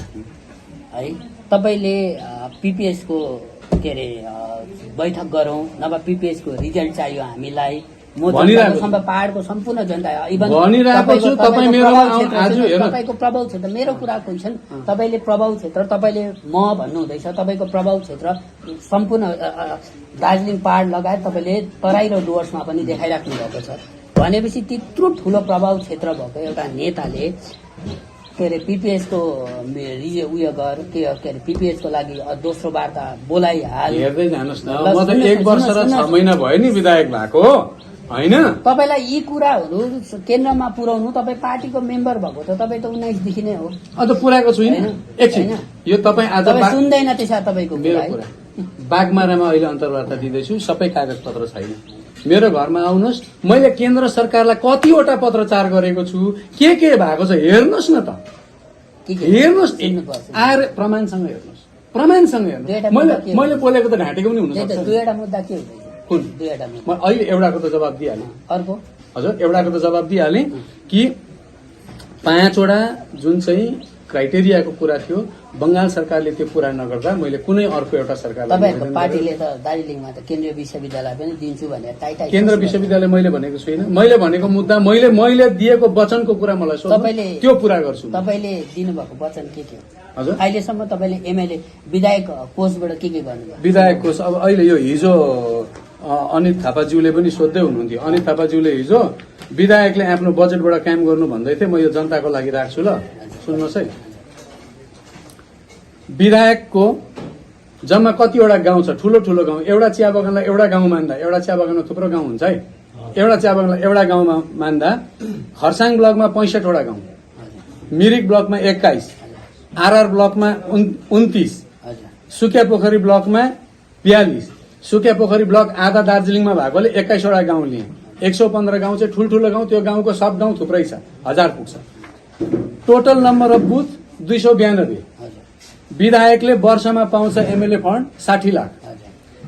है, तपाईँले पिपिएसको के अरे बैठक गरौँ, नभए पिपिएसको रिजल्ट चाहियो हामीलाई। म पहाड़को सम्पूर्ण जनता इभन भनिरहेको छु। तपाईँ मेरोमा आज हेर्नु, तपाईँको प्रभाव क्षेत्र मेरो कुरा क्वेसन, तपाईँले प्रभाव क्षेत्र, तपाईँले म भन्नुहुँदैछ, तपाईँको प्रभाव क्षेत्र सम्पूर्ण दार्जिलिङ पहाड़ लगायत तपाईँले तराई र डुवर्समा पनि देखाइराख्नु भएको छ भनेपछि त्यत्रो ठुलो प्रभाव क्षेत्र भएको एउटा नेताले के अरे पिपिएसको उयो गर के अरे पिपिएसको लागि दोस्रो वार्ता बोलाइहाल। हेर्दै जानुहोस् न, म त 1 वर्ष र 6 महिना भयो नि विधायक भएको होइन। तपाईँलाई यी कुराहरू केन्द्रमा पुर्याउनु, तपाईँ पार्टीको मेम्बर भएको त तपाईँ त 19 देखि नै हो। अन्त पुऱ्याएको छुइनँ एकछिन। यो तपाईँ आज सुन्दैन त्यसो तपाईँको मेरो कुरा। बागमारामा अहिले अन्तर्वार्ता दिँदैछु, सबै कागज पत्र छैन। मेरो घरमा आउनुहोस्, मैले केन्द्र सरकारलाई कतिवटा पत्रचार गरेको छु, के भएको छ हेर्नुहोस् न त। हेर्नुहोस् आएर प्रमाणसँग हेर्नुहोस्, प्रमाणसँग हेर्नुहोस्। मैले बोलेको त ढाँटेको पनि हुन सक्छ। दुईवटा मुद्दा के हुँदैछ? कुन दुईवटा मुद्दा? म अहिले एउटाको त जवाब दिइहालेँ। अर्को हजुर, एउटाको त जवाब दिइहालेँ कि 5 वटा जुन चाहिँ क्राइटेरियाको कुरा थियो, बंगाल सरकारले त्यो पूरा नगर्दा मैले कुनै अर्को एउटा सरकारलाई तपाईँको पार्टीले त दार्जिलिङमा त केन्द्रीय विश्वविद्यालय पनि दिन्छु भनेर टाइटाइ केन्द्र विश्वविद्यालय मैले भनेको छुइनँ। मैले भनेको मुद्दा मैले दिएको वचनको कुरा मलाई तपाईँले त्यो पूरा गर्छु। तपाईँले दिनुभएको वचन के हो? हजुर, अहिलेसम्म तपाईँले एमएलए विधायक कोषबाट के गर्नुभयो? विधायक कोष अब अहिले यो हिजो अनित थापाज्यूले पनि सोध्दै हुनुहुन्थ्यो। अनित थापाज्यूले हिजो विधायकले आफ्नो बजेटबाट काम गर्नु भन्दै थिए, म यो जनताको लागि राख्छु। ल सुन्नुहोस् है, विधायकको जम्मा कतिवटा गाउँ छ, ठुलो ठुलो गाउँ। एउटा चिया बगानलाई एउटा गाउँ मान्दा, एउटा चिया बगानमा थुप्रो गाउँ हुन्छ है, एउटा चिया बगानलाई एउटा गाउँमा मान्दा खरसाङ ब्लकमा 65 वटा गाउँ, मिरिक ब्लकमा 21, आरआर ब्लकमा 29, सुकिया पोखरी ब्लकमा 42, सुकिया पोखरी ब्लक आधा दार्जिलिङमा भएकोले 21 वटा गाउँ लिए। 115 गाउँ चाहिँ ठुल्ठुलो गाउँ, त्यो गाउँको सब गाउँ थुप्रै छ, 1000 पुग्छ। Total number of booth 292। विधायकले वर्षमा पाउँछ एमएलए फन्ड 60 लाख।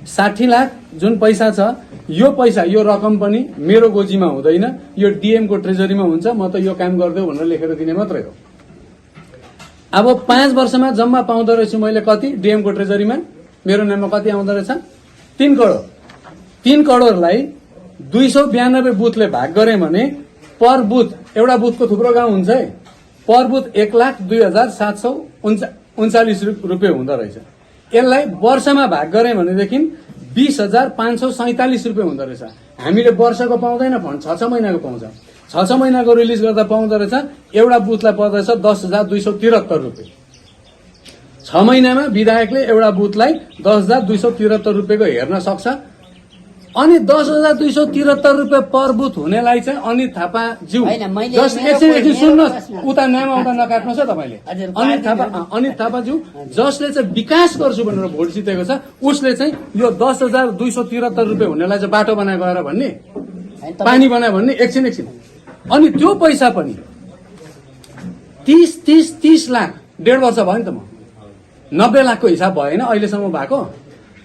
60 लाख जुन पैसा छ, यो पैसा यो रकम पनि मेरो गोजीमा हुँदैन, यो डीएम को ट्रेजरीमा हुन्छ। म त यो काम गर्दै भनेर लेखेर दिने मात्रै हो। अब 5 वर्षमा जम्मा पाउँदो रहेछु मैले कति डीएम को ट्रेजरीमा, मेरो नाममा कति आउँदो रहेछ? 3 करोड। 3 करोडलाई 292 बुथले भाग गरे भने पर बुथ, एउटा बुथको थुप्रो गाउँ हुन्छ है, पर बुथ 1,02,739 रुपियाँ हुँदो रहेछ। यसलाई वर्षमा भाग गरे भनेदेखि 20,547 रुपियाँ हुँदो रहेछ। हामीले वर्षको पाउँदैन फन्ड, 6 महिनाको पाउँछ। 6 महिनाको रिलिज गर्दा पाउँदो रहेछ, एउटा बुथलाई पर्दछ 10,273 रुपियाँ। 6 महिनामा विधायकले एउटा बुथलाई 10,273 रुपियाँको हेर्न सक्छ। अनि 10,273 रुपियाँ पर बुथ हुनेलाई चाहिँ अनित थापाज्यू, एकछिन सुन्नुहोस्, उता नाम आउँदा नकाट्नुहोस् है तपाईँले। अनित थापाज्यू जसले चाहिँ विकास गर्छु भनेर भोट जितेको छ, उसले चाहिँ यो 10,273 रुपियाँ हुनेलाई चाहिँ बाटो बनाए गएर भन्ने, पानी बनायो भन्ने। एकछिन अनि त्यो पैसा पनि 30 लाख 1.5 वर्ष भयो नि त। म 90 लाखको हिसाब भएन अहिलेसम्म भएको।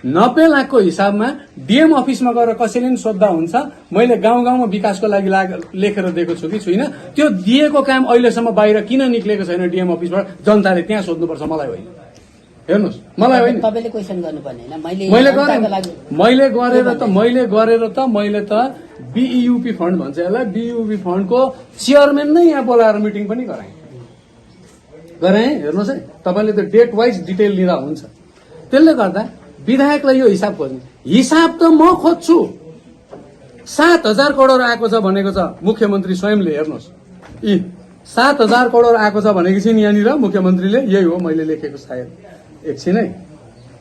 90 लाखको हिसाबमा डीएम अफिसमा गएर कसैले पनि सोद्धा हुन्छ, मैले गाउँ गाउँमा विकासको लागि लेखेर दिएको छु कि छुइनँ। त्यो दिएको काम अहिलेसम्म बाहिर किन निक्लेको छैन डीएम अफिसबाट, जनताले त्यहाँ सोध्नुपर्छ, मलाई होइन। हेर्नुहोस्, मलाई होइन, तपाईले क्वेसन गर्नुपर्ने हैन। मैले त बीईयूपी फन्ड भन्छ यसलाई, बीईयूपी फन्डको चेयरम्यान नै यहाँ बोलाएर मिटिङ पनि गराएँ। हेर्नुहोस् है, तपाईँले त डेट वाइज डिटेल लिँदा हुन्छ। त्यसले गर्दा विधायकलाई यो हिसाब खोज्ने, हिसाब त म खोज्छु। 7,000 करोड आएको छ भनेको छ मुख्यमन्त्री स्वयंले। हेर्नुहोस्, यी 7,000 करोड आएको छ भनेको छिन् यहाँनिर मुख्यमन्त्रीले। यही हो मैले लेखेको सायद, एकछिन है,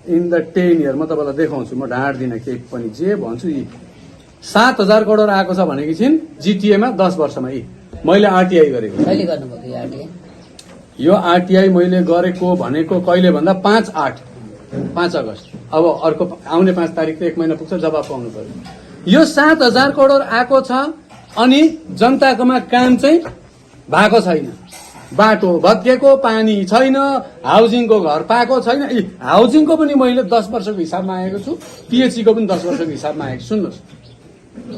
इन द 10 इयर म तपाईँलाई देखाउँछु, म ढाँट्दिनँ केही पनि, जे भन्छु। यी 7,000 करोड आएको छ भनेको छिन् जीटीएमा 10 वर्षमा। यी मैले आरटीआई गरेको। कहिले गर्नुभएको यो आरटीआई? यो आरटीआई मैले गरेको भनेको कहिले भन्दा 5/8 5 अगस्त अब अर्को आउने 5 तारिक त 1 महिना पुग्छ, जवाब पाउनु पर्यो। यो 7,000 करोड आएको छ अनि जनताकोमा काम चाहिँ भएको छैन। बाटो भत्केको, पानी छैन, हाउसिङको घर पाएको छैन। हाउसिङको पनि मैले 10 वर्षको हिसाबमा आएको छु, पिएचईको पनि 10 वर्षको हिसाबमा आएको छु। सुन्नुहोस्,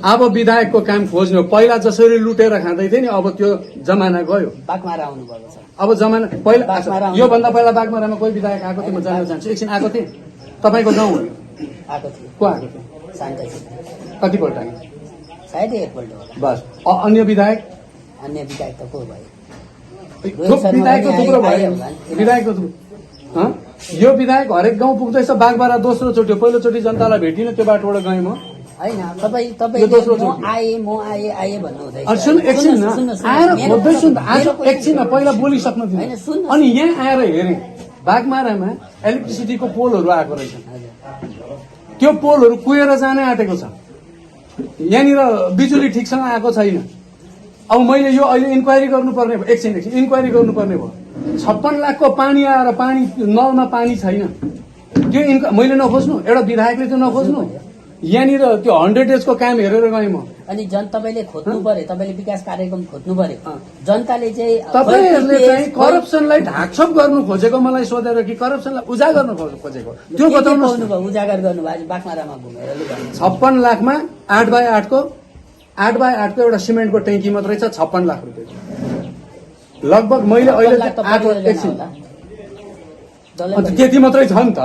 अब विधायकको काम खोज्नु, पहिला जसरी लुटेर खाँदै थियो नि, अब त्यो जमाना गयो। बागमारा आउनु भएको छ। अब जमाना पहिला, बागमारा योभन्दा पहिला बागमारामा कोही विधायक आएको थियो म जान्न चाहन्छु। एकछिन आएको थिएँ, तपाईँको गाउँ हो? आएको थियो। को आएको थियो? शान्त क्षेत्र। कतिपल्ट आयो? सायद एकपल्ट होला। बस। अन्य विधायक? अन्य विधायक त को भयो? विधायक त थुप्रो भयो, विधायक त थुप्रो। यो विधायक हरेक गाउँ पुग्दैछ। बागमारा दोस्रो चोटि हो, पहिलोचोटि जनतालाई भेटिन, त्यो बाटोबाट गएँ म। होइन, तपाईँ म आए भन्नु हुँदैछ। सुन एकछिन न, आएर खोज्दैछु नि त। आज एकछिन पहिला बोलिसक्नु थियो अनि यहाँ आएर हेरेँ बागमारामा इलेक्ट्रिसिटीको पोलहरू आएको रहेछ। त्यो पोलहरू कुहेर जानै आँटेको छ। यहाँनिर बिजुली ठिकसँग आएको छैन। अब मैले यो अहिले इन्क्वायरी गर्नुपर्ने भयो। एकछिन इन्क्वायरी गर्नुपर्ने भयो। 56 लाखको पानी आएर पानी नलमा पानी छैन। त्यो मैले नखोज्नु, एउटा विधायकले त्यो नखोज्नु। यहाँनिर त्यो 100 डेजको काम हेरेर गएँ म। अनि तपाईँले खोज्नु पर्यो, तपाईँले विकास कार्यक्रम खोज्नु पर्यो। जनताले चाहिँ तपाईँहरूले चाहिँ करप्सनलाई ढाकछोप गर्नु खोजेको मलाई सोधेर कि करप्सनलाई उजागर गर्नु खोजेको त्यो बताउनु। उजागर गर्नुभयो बागमारामा घुमेर। 56 लाखमा 8x8 को एउटा सिमेन्टको ट्याङ्की मात्रै छ। 56 लाख रुपियाँ लगभग। मैले अहिले त्यति मात्रै छ नि त,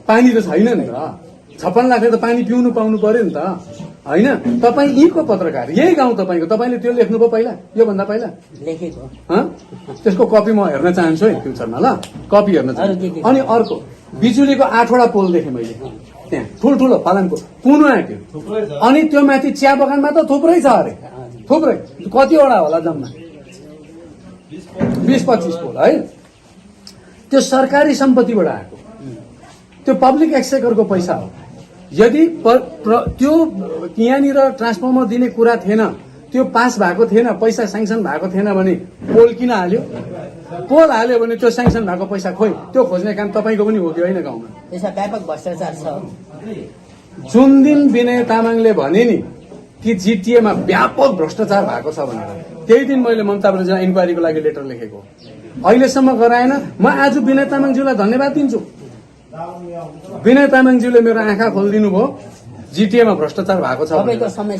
पानी त छैन नि त। 56 लाखले त पानी पिउनु पाउनु पर्यो नि त, होइन? तपाईँ यहीँको पत्रकार, यही गाउँ तपाईँको, तपाईँले त्यो लेख्नुभयो पहिला, योभन्दा पहिला लेखेको। त्यसको कपी म हेर्न चाहन्छु है फ्युचरमा, ल? कपी हेर्न चाहन्छु। अनि अर्को बिजुलीको 8वटा पोल देखेँ मैले त्यहाँ, ठुल्ठुलो फलामको कुनो आँट्यो। अनि त्यो माथि चिया बगानमा त थुप्रै छ अरे, थुप्रै। कतिवटा होला जम्मा? 20-25 पोल है। त्यो सरकारी सम्पत्तिबाट आएको, त्यो पब्लिक एक्सचेकरको पैसा हो। यदि त्यो यहाँनिर ट्रान्सफर्मर दिने कुरा थिएन, त्यो पास भएको थिएन, पैसा स्याङ्सन भएको थिएन भने पोल किन हाल्यो? पोल हाल्यो भने त्यो स्याङ्सन भएको पैसा खोइ, त्यो खोज्ने काम तपाईँको पनि हो कि होइन गाउँमा? पैसा व्यापक भ्रष्टाचार छ। जुन दिन विनय तामाङले भने नि कि जिटिएमा व्यापक भ्रष्टाचार भएको छ भनेर, त्यही दिन मैले ममता ब्यानर्जीलाई इन्क्वायरीको लागि लेटर लेखेको। अहिलेसम्म गराएन। म आज विनय तामाङज्यूलाई धन्यवाद दिन्छु। विनय तामाङज्यूले मेरो आँखा खोलिदिनु भयो, जिटिएमा भ्रष्टाचार भएको छ।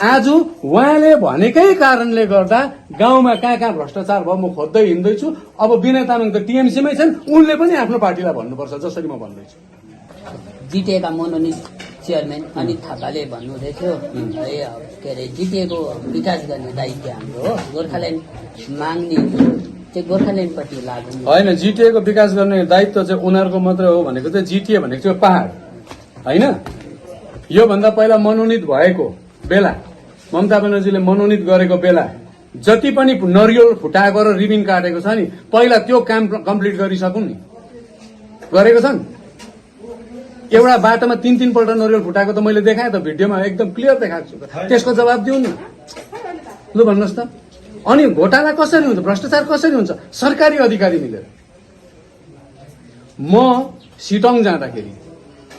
आज उहाँले भनेकै कारणले गर्दा गाउँमा कहाँ कहाँ भ्रष्टाचार भयो म खोज्दै हिँड्दैछु। अब विनय तामाङ त टिएमसीमै छन्, उनले पनि आफ्नो पार्टीलाई भन्नुपर्छ, जसरी म भन्दैछु। जिटिएका मनोनित चेयरम्यान अनित थापाले भन्नुहुँदै थियो, के अरे जिटिएको विकास गर्ने दायित्व हाम्रो हो, गोर्खाल्यान्ड माग्ने चाहिँ गोर्खाल्यान्डपट्टि लाग्नु होइन। जिटिएको विकास गर्ने दायित्व चाहिँ उनीहरूको मात्रै हो भनेको चाहिँ जिटिए भनेको चाहिँ पहाड होइन। योभन्दा पहिला मनोनित भएको बेला, ममता ब्यानर्जीले मनोनित गरेको बेला जति पनि नरिवल फुटाएको र रिबिन काटेको छ नि, पहिला त्यो काम कम्प्लिट गरिसकौँ नि। गरेको छन्? एउटा बाटोमा 3 पल्ट नरिवल फुटाएको त मैले देखाएँ त, भिडियोमा एकदम क्लियर देखाएको छु। त्यसको जवाब दिउँ न, लु भन्नुहोस् त। अनि घोटाला कसरी हुन्छ, भ्रष्टाचार कसरी हुन्छ? सरकारी अधिकारी मिलेर। म सिटोङ जाँदाखेरि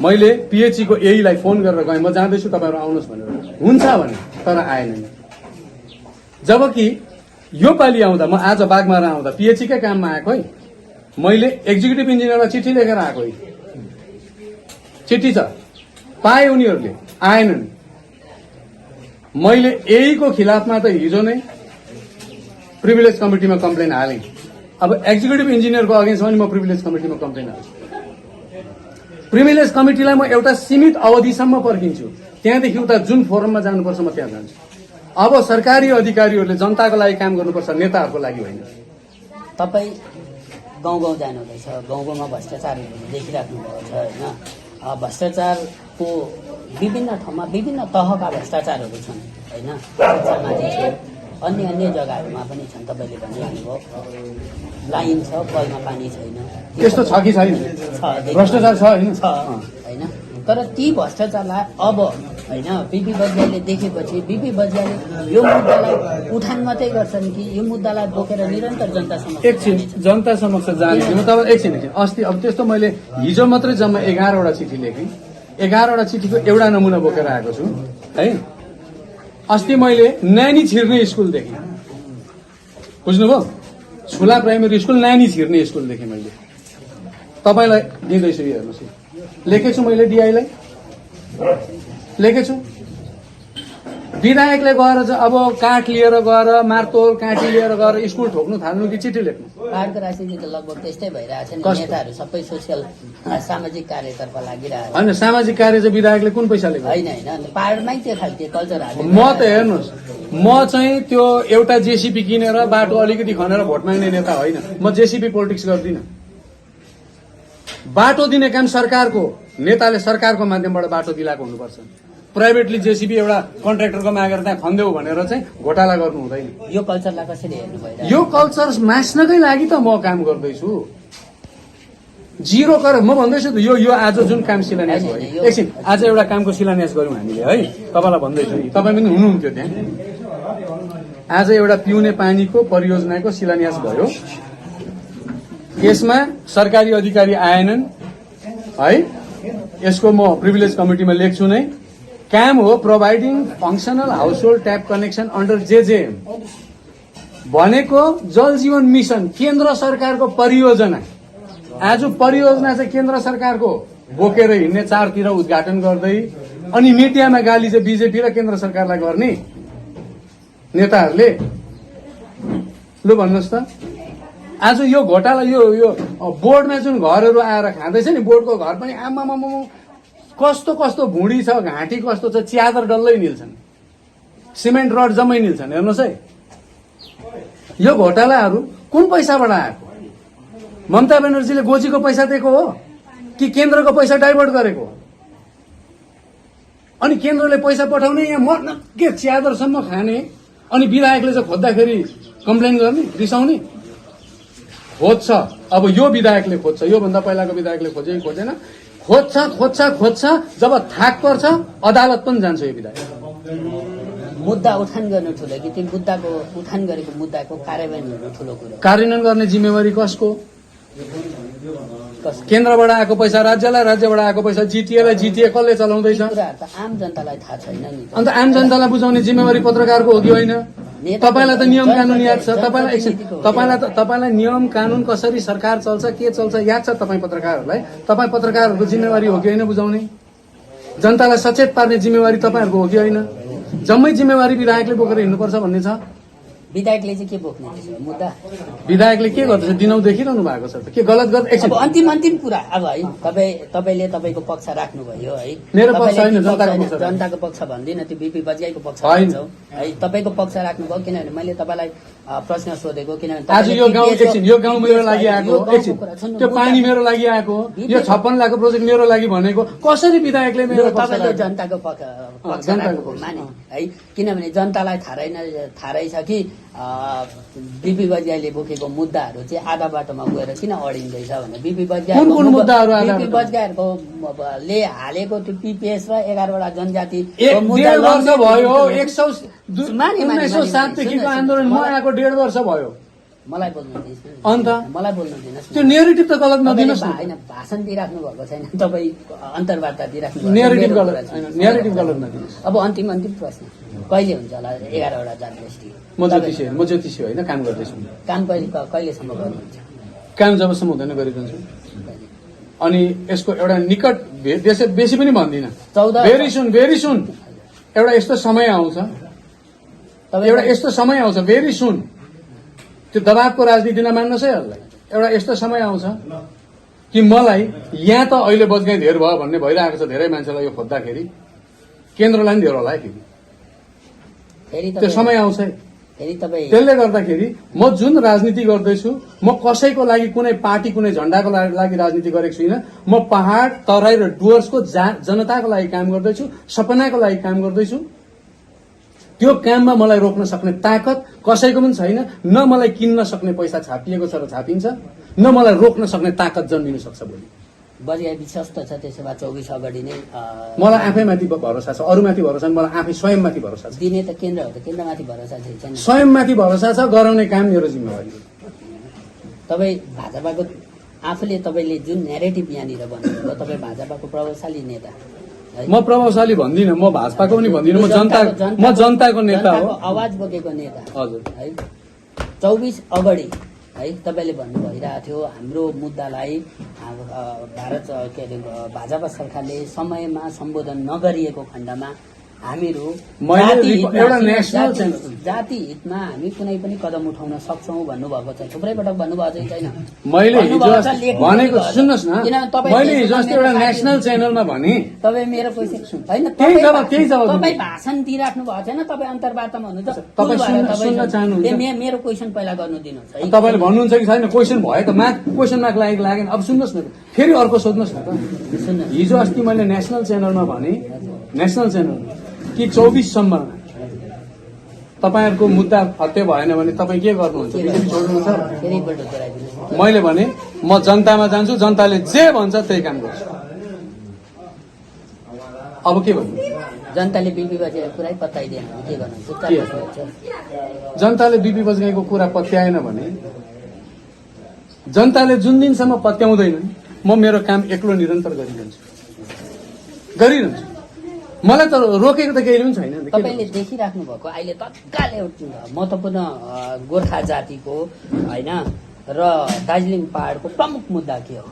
मैले पिएचईको एईलाई फोन गरेर गएँ, म जाँदैछु तपाईँहरू आउनुहोस् भनेर। हुन्छ भने, तर आएन। जबकि यो पालि आउँदा, म आज बागमारा आउँदा पिएचईकै काममा आएको है, मैले एक्जिक्युटिभ इन्जिनियरलाई चिठी लेखेर आएको है। चिठी छ, पाए उनीहरूले, आएनन्। मैले एईको खिलाफमा त हिजो नै प्रिभिलेज कमिटीमा कम्प्लेन हालेँ। अब एक्जिक्युटिभ इन्जिनियरको अगेन्स्टमा नि म प्रिभिलेज कमिटीमा कम्प्लेन हाल्छु। प्रिभिलेज कमिटीलाई म एउटा सीमित अवधिसम्म पर्खिन्छु, त्यहाँदेखि उता जुन फोरममा जानुपर्छ म त्यहाँ जान्छु। अब सरकारी अधिकारीहरूले जनताको लागि काम गर्नुपर्छ, नेताहरूको लागि होइन। तपाईँ गाउँ गाउँ जानुहुँदैछ, गाउँ गाउँमा भ्रष्टाचारहरू देखिराख्नु भएको छ होइन। भ्रष्टाचारको विभिन्न ठाउँमा विभिन्न तहका भ्रष्टाचारहरू छन् होइन। शिक्षामाथि छ, अन्य जग्गाहरूमा पनि छन्। तपाईँले भनिहाल्नुभयो लाइन छ, कलमा पानी छैन। त्यस्तो छ कि छैन? भ्रष्टाचार छ होइन? होइन। तर ती भ्रष्टाचारलाई अब होइन बिपी बजियाले देखेपछि बिपी बजियाले यो मुद्दालाई उठान मात्रै गर्छन् कि यो मुद्दालाई बोकेर निरन्तर जनता समक्ष एकछिन जनता समक्ष जाने म तपाईँ एकछिन अस्ति अब त्यस्तो मैले हिजो मात्रै जम्मा 11वटा चिठी लेखेँ 11वटा चिठीको एउटा नमुना बोकेर आएको छु है। अस्ति मैले नानी छिर्ने स्कुल देखेँ, बुझ्नुभयो, छुला प्राइमेरी स्कुल नानी छिर्ने स्कुल देखेँ मैले, तपाईँलाई दिँदैछु हेर्नुहोस्, लेखेछु मैले डिआईलाई लेखेछु। विधायकले गएर अब काठ लिएर गएर मार्तोल काँटी लिएर गएर स्कुल ठोक्नु थाल्नु कि चिठी लेख्नु? पहाड़को राजनीति त लगभग त्यस्तै भइरहेछ नि, नेताहरू सबै सोसियल सामाजिक कार्यतर्फ लागिरहेको होइन। सामाजिक कार्य चाहिँ विधायकले कुन पैसाले गर्छ? होइन होइन पहाड़मै त्यो खालको कल्चर म त हेर्नुहोस्, म चाहिँ त्यो एउटा जेसीपी किनेर बाटो अलिकति खनेर भोट माग्ने नेता होइन। म जेसीपी पोलिटिक्स गर्दिनँ। बाटो दिने काम सरकारको, नेताले सरकारको माध्यमबाट बाटो दिलाएको हुनुपर्छ। प्राइभेटली जेसीबी एउटा कन्ट्राक्टरको मागेर त्यहाँ खनिदेऊ भनेर चाहिँ घोटाला गर्नु हुँदैन। यो कल्चरलाई कसरी हेर्नु भइरहेको? यो कल्चर मास्नकै लागि त म काम गर्दैछु। जिरो कर म भन्दैछु त यो आज जुन काम शिलान्यास भयो, एकछिन आज एउटा कामको शिलान्यास गऱ्यौँ हामीले है, तपाईँलाई भन्दैछु नि, तपाईँ पनि हुनुहुन्थ्यो त्यहाँ। आज एउटा पिउने पानीको परियोजनाको शिलान्यास भयो। यसमा सरकारी अधिकारी आएनन् है, यसको म प्रिभिलेज कमिटीमा लेख्छु नै। काम हो providing functional house hold tap connection under JJM भनेको जल जीवन मिसन केन्द्र सरकारको परियोजना। आज परियोजना चाहिँ केन्द्र सरकारको बोकेर हिँड्ने, चारतिर उद्घाटन गर्दै अनि मिडियामा गाली चाहिँ बिजेपी र केन्द्र सरकारलाई गर्ने नेताहरूले। लु भन्नुहोस् त, आज यो घोटाला यो बोर्डमा जुन घरहरू आएर खाँदैछ नि, बोर्डको घर पनि आमामामा कस्तो कस्तो भुँडी छ, घाँटी कस्तो छ, च्यादर डल्लै निल्छन्, सिमेन्ट रड जम्मै निल्छन्। हेर्नुहोस् है, यो घोटालाहरू कुन पैसाबाट आएको? ममता ब्यानर्जीले गोजीको पैसा दिएको हो कि केन्द्रको पैसा डाइभर्ट गरेको? अनि केन्द्रले पैसा पठाउने, यहाँ मर्न के च्यादरसम्म खाने, अनि विधायकले चाहिँ खोज्दाखेरि कम्प्लेन गर्ने, रिसाउने। खोज्छ, अब यो विधायकले खोज्छ, योभन्दा पहिलाको विधायकले खोजे कि खोजेन, खोज्छ जब थाक पर्छ अदालत पनि जान्छ यो विधायक। मुद्दा उठान गर्नु ठुलो कि त्यो मुद्दाको उठान गरेको मुद्दाको कार्यान्वयन गर्नु ठुलो कुरो? कार्यान्वयन गर्ने जिम्मेवारी कसको? केन्द्रबाट आएको पैसा राज्यलाई, राज्यबाट आएको पैसा जिटिएलाई, जिटिए कसले चलाउँदैछ? कुराहरू त आम जनतालाई थाहा छैन नि। अन्त आम जनतालाई बुझाउने जिम्मेवारी पत्रकारको हो कि होइन? तपाईँलाई त नियम कानुन याद छ, तपाईँलाई नियम कानुन कसरी सरकार चल्छ, के चल्छ याद छ तपाईँ पत्रकारहरूलाई। तपाईँ पत्रकारहरूको जिम्मेवारी हो कि होइन बुझाउने? जनतालाई सचेत पार्ने जिम्मेवारी तपाईँहरूको हो कि होइन? जम्मै जिम्मेवारी विधायकले बोकेर हिँड्नुपर्छ भन्ने छ। विधायकले चाहिँ के बोक्ने मुद्दा? विधायकले के गर्दैछ दिनौ देखिरहनु भएको छ त, के गलत गर्दै? अब अन्तिम कुरा अब है, तपाईँले तपाईँको पक्ष राख्नुभयो है, मेरो पक्ष होइन, जनताको पक्ष भन्दिनँ, त्यो बिपी बजियाको पक्ष भन्छौ है, तपाईँको पक्ष राख्नुभयो। किनभने मैले तपाईँलाई प्रश्न सोधेको, किनभने आज यो गाउँ मेरो लागि आएको, एकछिन त्यो पानी मेरो लागि आएको, यो 56 लाखको प्रोजेक्ट मेरो लागि भनेको कसरी विधायकले मेरो तपाईँले जनताको पक्ष राख्नुभयो माने है, किनभने जनतालाई थाहा रहेछ कि बिपी बजियाले बोकेको मुद्दाहरू चाहिँ आधा बाटोमा गएर किन अडिँदैछ भने बिपी बजियाले हालेको त्यो पिपिएस र 11वटा जनजाति भयो। 1907 देखिको आन्दोलन म आएको 1.5 वर्ष भयो। मलाई बोल्नु दिनुहोस्, अन्त मलाई बोल्नु दिनुहोस्। त्यो नेरेटिभ त गलत नदिनुहोस् न। होइन, भाषण दिइराख्नु भएको छैन, तपाईँ अन्तर्वार्ता दिइराख्नु भएको, नेरेटिभ गलत नदिनुहोस्। अब अन्तिम प्रश्न कहिले हुन्छ होला 11वटा जातगोष्ठी? म ज्योतिषी होइन, काम गर्दैछु। काम कहिलेसम्म गर्नुहुन्छ? काम जबसम्म हुँदैन गरिरहन्छु। अनि यसको एउटा निकट बेसी पनि भन्दिनँ, भेरी सुन एउटा यस्तो समय आउँछ, भेरी सुन। त्यो दबावको राजनीति नमान्नुहोस् है यसलाई। एउटा यस्तो समय आउँछ कि मलाई यहाँ त अहिले बजगाई धेर भयो भन्ने भइरहेको छ धेरै मान्छेलाई यो खोज्दाखेरि, केन्द्रलाई पनि धेर होला है फेरि त्यो समय आउँछ। त्यसले गर्दाखेरि म जुन राजनीति गर्दैछु, म कसैको लागि कुनै पार्टी कुनै झण्डाको लागि राजनीति गरेको छुइनँ। म पहाड तराई र डुवर्सको जनताको लागि काम गर्दैछु, सपनाको लागि काम गर्दैछु। त्यो काममा मलाई रोक्न सक्ने ताकत कसैको पनि छैन। न मलाई किन्न सक्ने पैसा छापिएको छ र छापिन्छ, न मलाई रोक्न सक्ने ताकत जन्मिन सक्छ भोलि। बजेट विश्वस्त छ, त्यसो भए 24 अगाडि नै मलाई आफैमाथि भरोसा छ, अरूमाथि भरोसा छैन, मलाई आफै स्वयंमाथि भरोसा छ। दिने त केन्द्र हो, त केन्द्रमाथि भरोसा चाहिँ छैन। स्वयंमाथि भरोसा छ, गराउने काम मेरो जिम्मेवारी हो। तपाईँ भाजपाको आफूले तपाईँले जुन न्यारेटिभ यहाँनिर भन्नुभयो, तपाईँ भाजपाको प्रभावशाली नेता है। म प्रभावशाली भन्दिनँ, म भाजपाको पनि भन्दिनँ, म जनताको नेता हो। आवाज बोकेको नेता हजुर है। 24 अगाडि है तपाईँले भन्नु भइरहेको थियो हाम्रो मुद्दालाई भारत के अरे भाजपा सरकारले समयमा सम्बोधन नगरिएको खण्डमा हामीहरू जाति हितमा हामी कुनै पनि कदम उठाउन सक्छौँ भन्नुभएको छ। थुप्रै पटक भन्नुभएको चाहिँ छैन। मैले हिजो भनेको सुन्नुहोस् न, मैले हिजो अस्ति एउटा नेसनल च्यानलमा भने तपाईँ मेरो पैसा होइन, तपाईँ भाषण दिइराख्नु भएको छैन, तपाईँ अन्तर्वार्तामा हुनुहुन्छ। मेरो क्वेसन पहिला गर्नु दिनुहोस् है। तपाईँले भन्नुहुन्छ कि छैन क्वेसन भयो त, क्वेसन मार्क लागेको लागेन। अब सुन्नुहोस् न, फेरि अर्को सोध्नुहोस् न त। हिजो अस्ति मैले नेसनल च्यानलमा भने, नेसनल च्यानल कि 24 सम्ममा तपाईँहरूको मुद्दा हत्या भएन भने तपाईँ के गर्नुहुन्छ, बिजेपी छोड्नुहुन्छ? मैले भने म जनतामा जान्छु, जनताले जे भन्छ त्यही काम गर्छु। अब के भन्नु? जनताले बिपी बजेको कुरा पत्याइदिएन के गर्नुहुन्छ? जनताले बिपी बजेको कुरा पत्याएन भने, जनताले जुन दिनसम्म पत्याउँदैनन् म मेरो काम एक्लो निरन्तर गरिरहन्छु। मलाई त रोकेको त केही पनि छैन। तपाईँले देखिराख्नु भएको अहिले तत्काल एउटा महत्त्वपूर्ण गोर्खा जातिको होइन र दार्जिलिङ पहाडको प्रमुख मुद्दा के हो,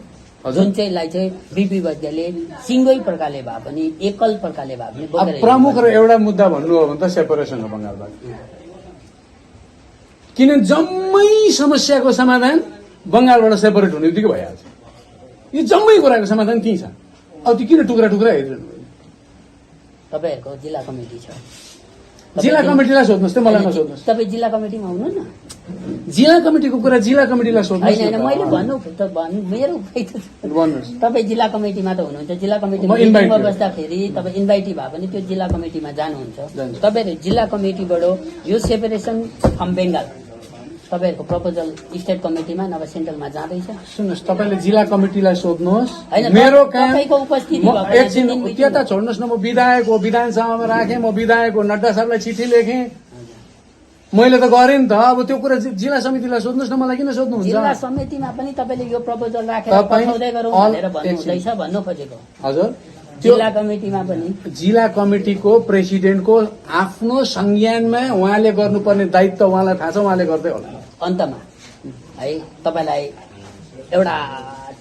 जुन चाहिँलाई चाहिँ बिपी बज्ञाले सिङ्गै प्रकारले भए पनि एकल प्रकारले भए पनि प्रमुख र एउटा मुद्दा भन्नु हो भने त सेपरेसन हो बङ्गालबाट। किन जम्मै समस्याको समाधान बङ्गालबाट सेपरेट हुने बित्तिकै भइहाल्छ। यो जम्मै कुराको समाधान त्यही छ। अब त्यो किन टुक्रा टुक्रा हेरिरहनु? तपाईँहरूको जिल्ला कमिटी छ, जिल्ला कमिटीलाई सोध्नुहोस् त, मलाई नसोध्नुहोस्। तपाईँ जिल्ला कमिटीमा हुनु न। जिल्ला कमिटीको कुरा जिल्ला कमिटीलाई सोध्नुहोस्। होइन मैले भन्नु त मेरो भन्नुहोस्। तपाईँ जिल्ला कमिटीमा त हुनुहुन्छ, जिल्ला कमिटीमा बस्दाखेरि तपाईँ इन्भाइटी भए पनि त्यो जिल्ला कमिटीमा जानुहुन्छ। तपाईँहरू जिल्ला कमिटीबाट यो सेपरेसन फ्रम बेङ्गाल तपाईँहरूको प्रपोजल स्टेट कमिटीमा नभए सेन्ट्रलमा जाँदैछ? सुन्नुहोस्, तपाईँले जिल्ला कमिटीलाई सोध्नुहोस्। मेरो तपाईँको उपस्थिति एकछिन त्यता छोड्नुहोस् न। म विधायक हो, विधानसभामा राखेँ, म विधायक हो, नड्डा साहबलाई चिठी लेखेँ, मैले त गरेँ नि त। अब त्यो कुरा जिल्ला समितिलाई सोध्नुहोस् न, मलाई किन सोध्नुहुन्छ? जिल्ला समितिमा पनि तपाईँले यो प्रपोजल राखेर पठाउँदै गरौँ भनेर भन्नुहुँदैछ भन्नु खोजेको? हजुर, जिल्ला कमिटीमा पनि जिल्ला कमिटीको प्रेसिडेन्टको आफ्नो संज्ञानमा उहाँले गर्नुपर्ने दायित्व उहाँलाई थाहा छ, उहाँले गर्दै होला। अन्तमा है तपाईँलाई एउटा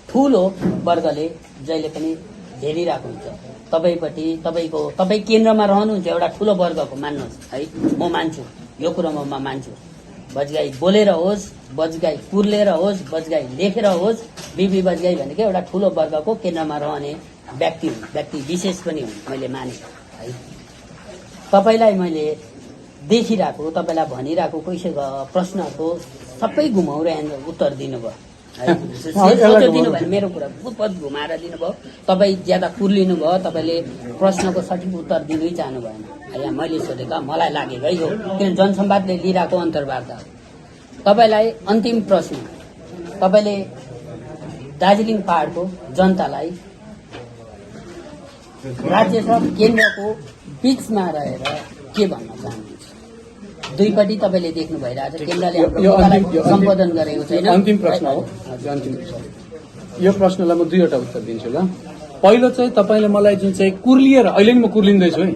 ठुलो वर्गले जहिले पनि हेरिरहेको हुन्छ तपाईँपट्टि, तपाईँ केन्द्रमा रहनुहुन्छ एउटा ठुलो वर्गको, मान्नुहोस् है, म मान्छु यो कुरोमा, म मान्छु। बजगाई बोलेर होस्, बजगाई कुर्लेर होस्, बजगाई लेखेर होस्, बिपी बजगाई भनेको एउटा ठुलो वर्गको केन्द्रमा रहने व्यक्ति विशेष पनि हुन्, मैले माने है। तपाईँलाई मैले देखिरहेको, तपाईँलाई भनिरहेको प्रश्नहरूको सबै घुमाउर उत्तर दिनुभयो है। दिनुभयो भने मेरो कुरा बुझ घुमाएर दिनुभयो। तपाईँ ज्यादा कुर्लिनु भयो, तपाईँले प्रश्नको सठिक उत्तर दिनै चाहनु भएन। यहाँ मैले सोधेको मलाई लागेको है, यो किन जनसम्वादले लिइरहेको अन्तर्वार्ता हो। तपाईँलाई अन्तिम प्रश्न, तपाईँले दार्जिलिङ पहाडको जनतालाई राज्य र केन्द्रको बिचमा रहेर के भन्न चाहनुहुन्छ? दुईपट्टि तपाईँले देख्नु भइरहेछ, केन्द्रले सम्बोधन गरेको छैन। अन्तिम प्रश्न हो, अन्तिम प्रश्न। यो प्रश्नलाई म दुईवटा उत्तर दिन्छु ल। पहिलो चाहिँ तपाईँले मलाई जुन चाहिँ कुर्लिएर, अहिले नि म कुर्लिँदैछु है,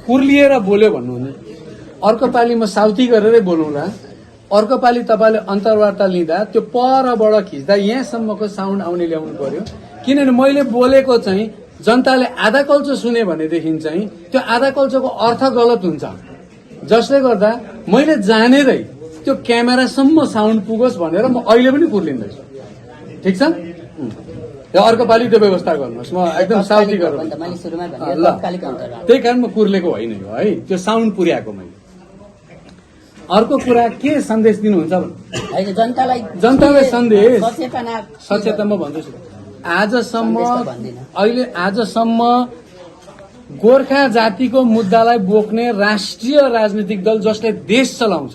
कुर्लिएर बोल्यो भन्नुहुने, अर्को पालि म साउथी गरेरै बोलौँला। अर्को पालि तपाईँले अन्तर्वार्ता लिँदा त्यो परबाट खिच्दा यहाँसम्मको साउन्ड आउने ल्याउनु पर्यो। किनभने मैले बोलेको चाहिँ जनताले आधा कल्चो सुने भनेदेखि चाहिँ त्यो आधा कल्चोको अर्थ गलत हुन्छ, जसले गर्दा मैले जानेरै त्यो क्यामेरासम्म साउन्ड पुगोस् भनेर म अहिले पनि कुर्लिँदैछु। ठिक छ, अर्को पालि त्यो व्यवस्था गर्नुहोस्। म एकदम साउथी गरेर त्यही कारण म कुर्लेको होइन यो है, त्यो साउन्ड पुर्याएको मैले। अर्को कुरा के सन्देश दिनुहुन्छ भने जनतालाई सन्देश सचेतना म भन्दैछु। आजसम्म गोर्खा जातिको मुद्दालाई बोक्ने राष्ट्रिय राजनीतिक दल जसले देश चलाउँछ,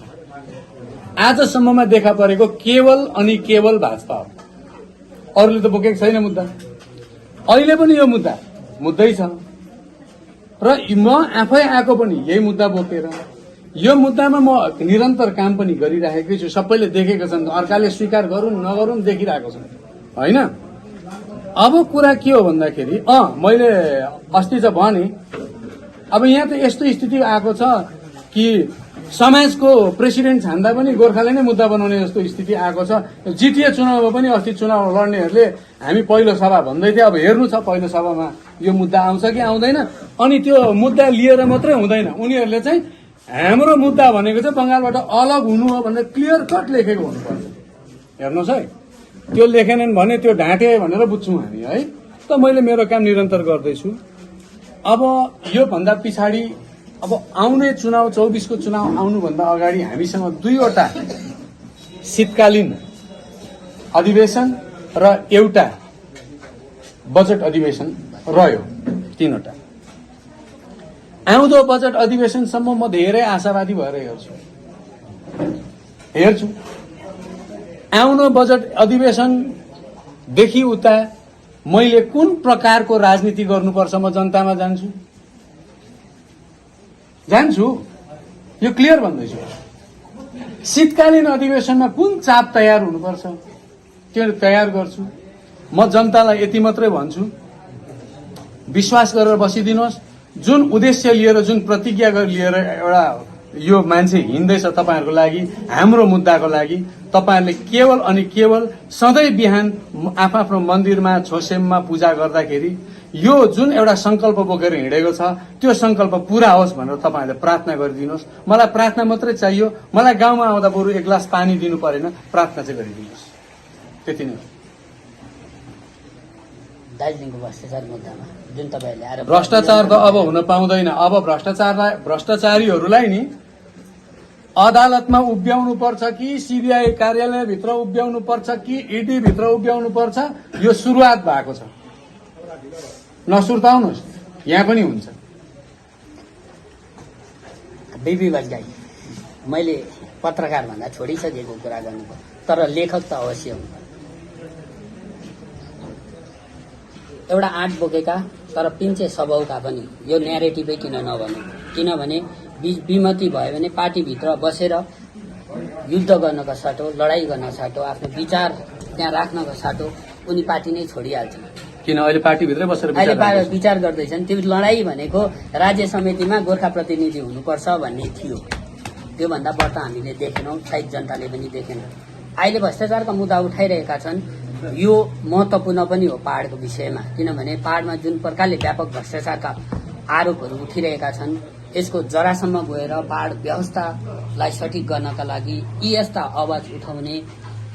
आजसम्ममा देखा परेको केवल अनि केवल भाजपा हो। अरूले त बोकेको छैन मुद्दा। अहिले पनि यो मुद्दै छ र म आफै आएको पनि यही मुद्दा बोकेर यो मुद्दामा म निरन्तर काम पनि गरिराखेकै छु। सबैले देखेका छन्, अर्काले स्वीकार गरून् नगरून् देखिरहेको छ होइन। अब कुरा के हो भन्दाखेरि मैले अस्ति त भने अब यहाँ त यस्तो स्थिति आएको छ कि समाजको प्रेसिडेन्ट छान्दा पनि गोर्खाले नै मुद्दा बनाउने जस्तो स्थिति आएको छ। जिटिए चुनावमा पनि अस्ति चुनाव लड्नेहरूले हामी पहिलो सभा भन्दै थियो, अब हेर्नु छ पहिलो सभामा यो मुद्दा आउँछ कि आउँदैन। अनि त्यो मुद्दा लिएर मात्रै हुँदैन, उनीहरूले चाहिँ हाम्रो मुद्दा भनेको चाहिँ बंगालबाट अलग हुनु हो भनेर क्लियर कट लेखेको हुनुपर्छ। हेर्नुहोस् है, त्यो लेखेनन् भने त्यो ढाँटे भनेर बुझ्छौँ हामी है। त मैले मेरो काम निरन्तर गर्दैछु। अब यो भन्दा पछाडि अब आउने चुनाव 24 को चुनाव आउनुभन्दा अगाडि हामीसँग 2वटा शीतकालीन अधिवेशन र एउटा बजेट अधिवेशन रह्यो, 3वटा। आउँदो बजेट अधिवेशनसम्म म धेरै आशावादी भएर हेर्छु। आउनु बजेट अधिवेशनदेखि उता मैले कुन प्रकारको राजनीति गर्नुपर्छ म जनतामा जान्छु, यो क्लियर भन्दैछु। शीतकालीन अधिवेशनमा कुन चाप तयार हुनुपर्छ त्यो तयार गर्छु। म जनतालाई यति मात्रै भन्छु, विश्वास गरेर बसिदिनुहोस्। जुन उद्देश्य लिएर, जुन प्रतिज्ञा लिएर एउटा यो मान्छे हिँड्दैछ तपाईहरुको लागि, हाम्रो मुद्दाको लागि, तपाईहरुले केवल अनि केवल सधैँ बिहान आफ्नो मन्दिरमा छोसेममा पूजा गर्दाखेरि यो जुन एउटा संकल्प बोकेर हिँडेको छ त्यो संकल्प पूरा होस् भनेर तपाईहरुले प्रार्थना गरिदिनुहोस्। मलाई प्रार्थना मात्रै चाहियो। मलाई गाउँमा आउँदा बरु एक ग्लास पानी दिनु परेन, प्रार्थना चाहिँ गरिदिनुहोस्। त्यति नै हो। दार्जिलिङको भ्रष्टाचार मुद्दामा जुन तपाईहरुले आरोप, भ्रष्टाचार त अब हुन पाउँदैन। अब भ्रष्टाचारीहरूलाई नि अदालतमा उभ्याउनु पर्छ कि सीबीआई कार्यालयभित्र उभ्याउनु पर्छ कि ईडी भित्र उभ्याउनु पर्छ, यो सुरुवात भएको छ। नसुर्ताउनुहोस्, यहाँ पनि हुन्छ। बिबी बाजगाई, मैले पत्रकार भन्दा छोडिसकेको कुरा गर्नु, तर लेखक त अवश्य हुन्। एउटा आँट बोकेका तर पिन्छे स्वभावका पनि यो न्यारेटिभै किन नभनु। किनभने विमति भयो भने पार्टीभित्र बसेर युद्ध गर्नको साटो, लडाईँ गर्न साटो, आफ्नो विचार त्यहाँ राख्नको साटो उनी पार्टी नै छोडिहाल्छन्। किन अहिले पार्टीभित्रै बसेर अहिले विचार गर्दैछन्। त्यो लडाईँ भनेको राज्य समितिमा गोर्खा प्रतिनिधि हुनुपर्छ भन्ने थियो। त्योभन्दा बढ्ता हामीले देखेनौँ, सायद जनताले पनि देखेन। अहिले भ्रष्टाचारका मुद्दा उठाइरहेका छन्। यो महत्त्वपूर्ण पनि हो पहाडको विषयमा, किनभने पहाडमा जुन प्रकारले व्यापक भ्रष्टाचारका आरोपहरू उठिरहेका छन्, यसको जरासम्म गएर पहाड व्यवस्थालाई सठिक गर्नका लागि यी यस्ता आवाज उठाउने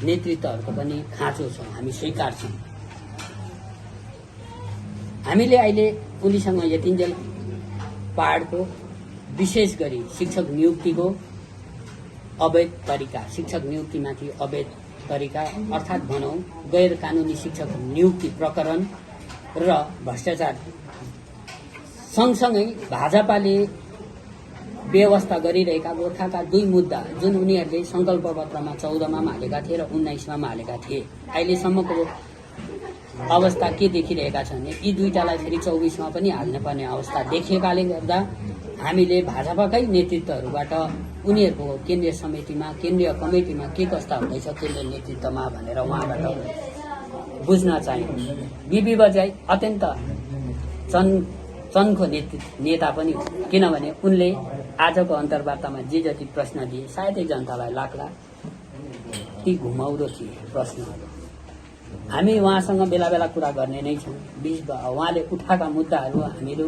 नेतृत्वहरूको पनि खाँचो छ, हामी स्वीकार्छौँ। हामीले अहिले उनीसँग यतिन्जेल पहाडको विशेष गरी शिक्षक नियुक्तिको अवैध तरिका, शिक्षक नियुक्तिमाथि अवैध तरिका अर्थात् भनौँ गैर कानुनी शिक्षक नियुक्ति प्रकरण र भ्रष्टाचार सँगसँगै भाजपाले व्यवस्था गरिरहेका गोर्खाका 2 मुद्दा जुन उनीहरूले संकल्प पत्रमा 14 मा हालेका थिए र 19 मा हालेका थिए, अहिलेसम्मको अवस्था के देखिरहेका छन् भने यी 2टालाई फेरि 24 मा पनि हाल्नुपर्ने अवस्था देखिएकाले गर्दा हामीले भाजपाकै नेतृत्वहरूबाट उनीहरूको केन्द्रीय समितिमा, केन्द्रीय कमिटीमा के कस्ता हुँदैछ केन्द्रीय नेतृत्वमा भनेर उहाँबाट बुझ्न चाह्यो। बिबी बजाई अत्यन्त चनको नेता पनि हो, किनभने उनले आजको अन्तर्वार्तामा जे जति प्रश्न दिए सायदै जनतालाई लाग्ला ती घुमाउरो थिए प्रश्नहरू। हामी उहाँसँग बेला बेला कुरा गर्ने नै छौँ। उहाँले उठाएका मुद्दाहरू हामीहरू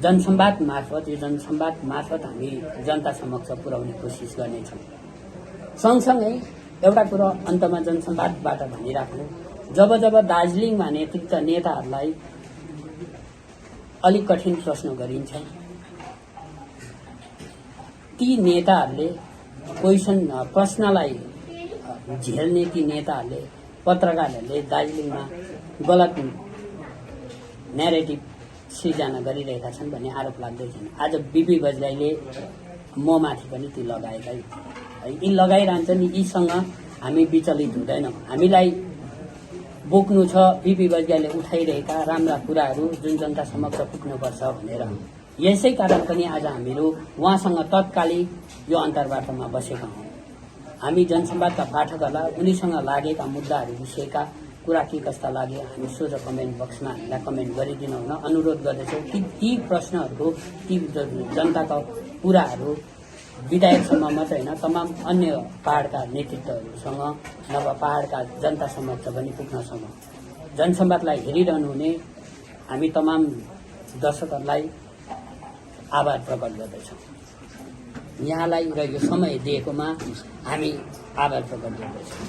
जनसंवाद मार्फत, यो जनसंवाद मार्फत हामी जनता समक्ष पुर्याउने कोसिस गर्नेछौँ। सँगसँगै एउटा कुरो अन्तमा जनसंवादबाट भनिराख्नु, जब दार्जिलिङमा नेताहरूलाई अलिक कठिन प्रश्न गरिन्छ, ती नेताहरूले प्रश्नलाई झेल्ने ती नेताहरूले, पत्रकारहरूले दार्जिलिङमा गलत न्यारेटिभ सृजना गरिरहेका छन् भन्ने आरोप लाग्दैछन्। आज बिबी बजगाईले म माथि पनि ती लगाएका यी लगाइरहन्छन्। यीसँग हामी विचलित हुँदैनौँ। हामीलाई बोक्नु छ बिपी वैद्यले उठाइरहेका राम्रा कुराहरू जुन जनता समक्ष पुग्नुपर्छ भनेर। यसै कारण पनि आज हामीहरू उहाँसँग तत्कालिक यो अन्तर्वार्तामा बसेका हौं। हामी जनसंवादका पाठकहरूलाई उनीसँग लागेका मुद्दाहरू विषयका कुरा के कस्ता लागे हामी सोझ कमेन्ट बक्समा हामीलाई कमेन्ट गरिदिनु हुन अनुरोध गर्दछौँ। ती प्रश्नहरूको ती जनताका कुराहरू विधायकसम्म मात्रै होइन तमाम अन्य पहाड़का नेतृत्वहरूसँग नभए पहाड़का जनता समक्ष पनि पुग्नसम्म जनसंवादलाई हेरिरहनु हुने हामी तमाम दर्शकहरूलाई आभार प्रकट गर्दछौँ। यहाँलाई र यो समय दिएकोमा हामी आभार प्रकट गर्दछौँ।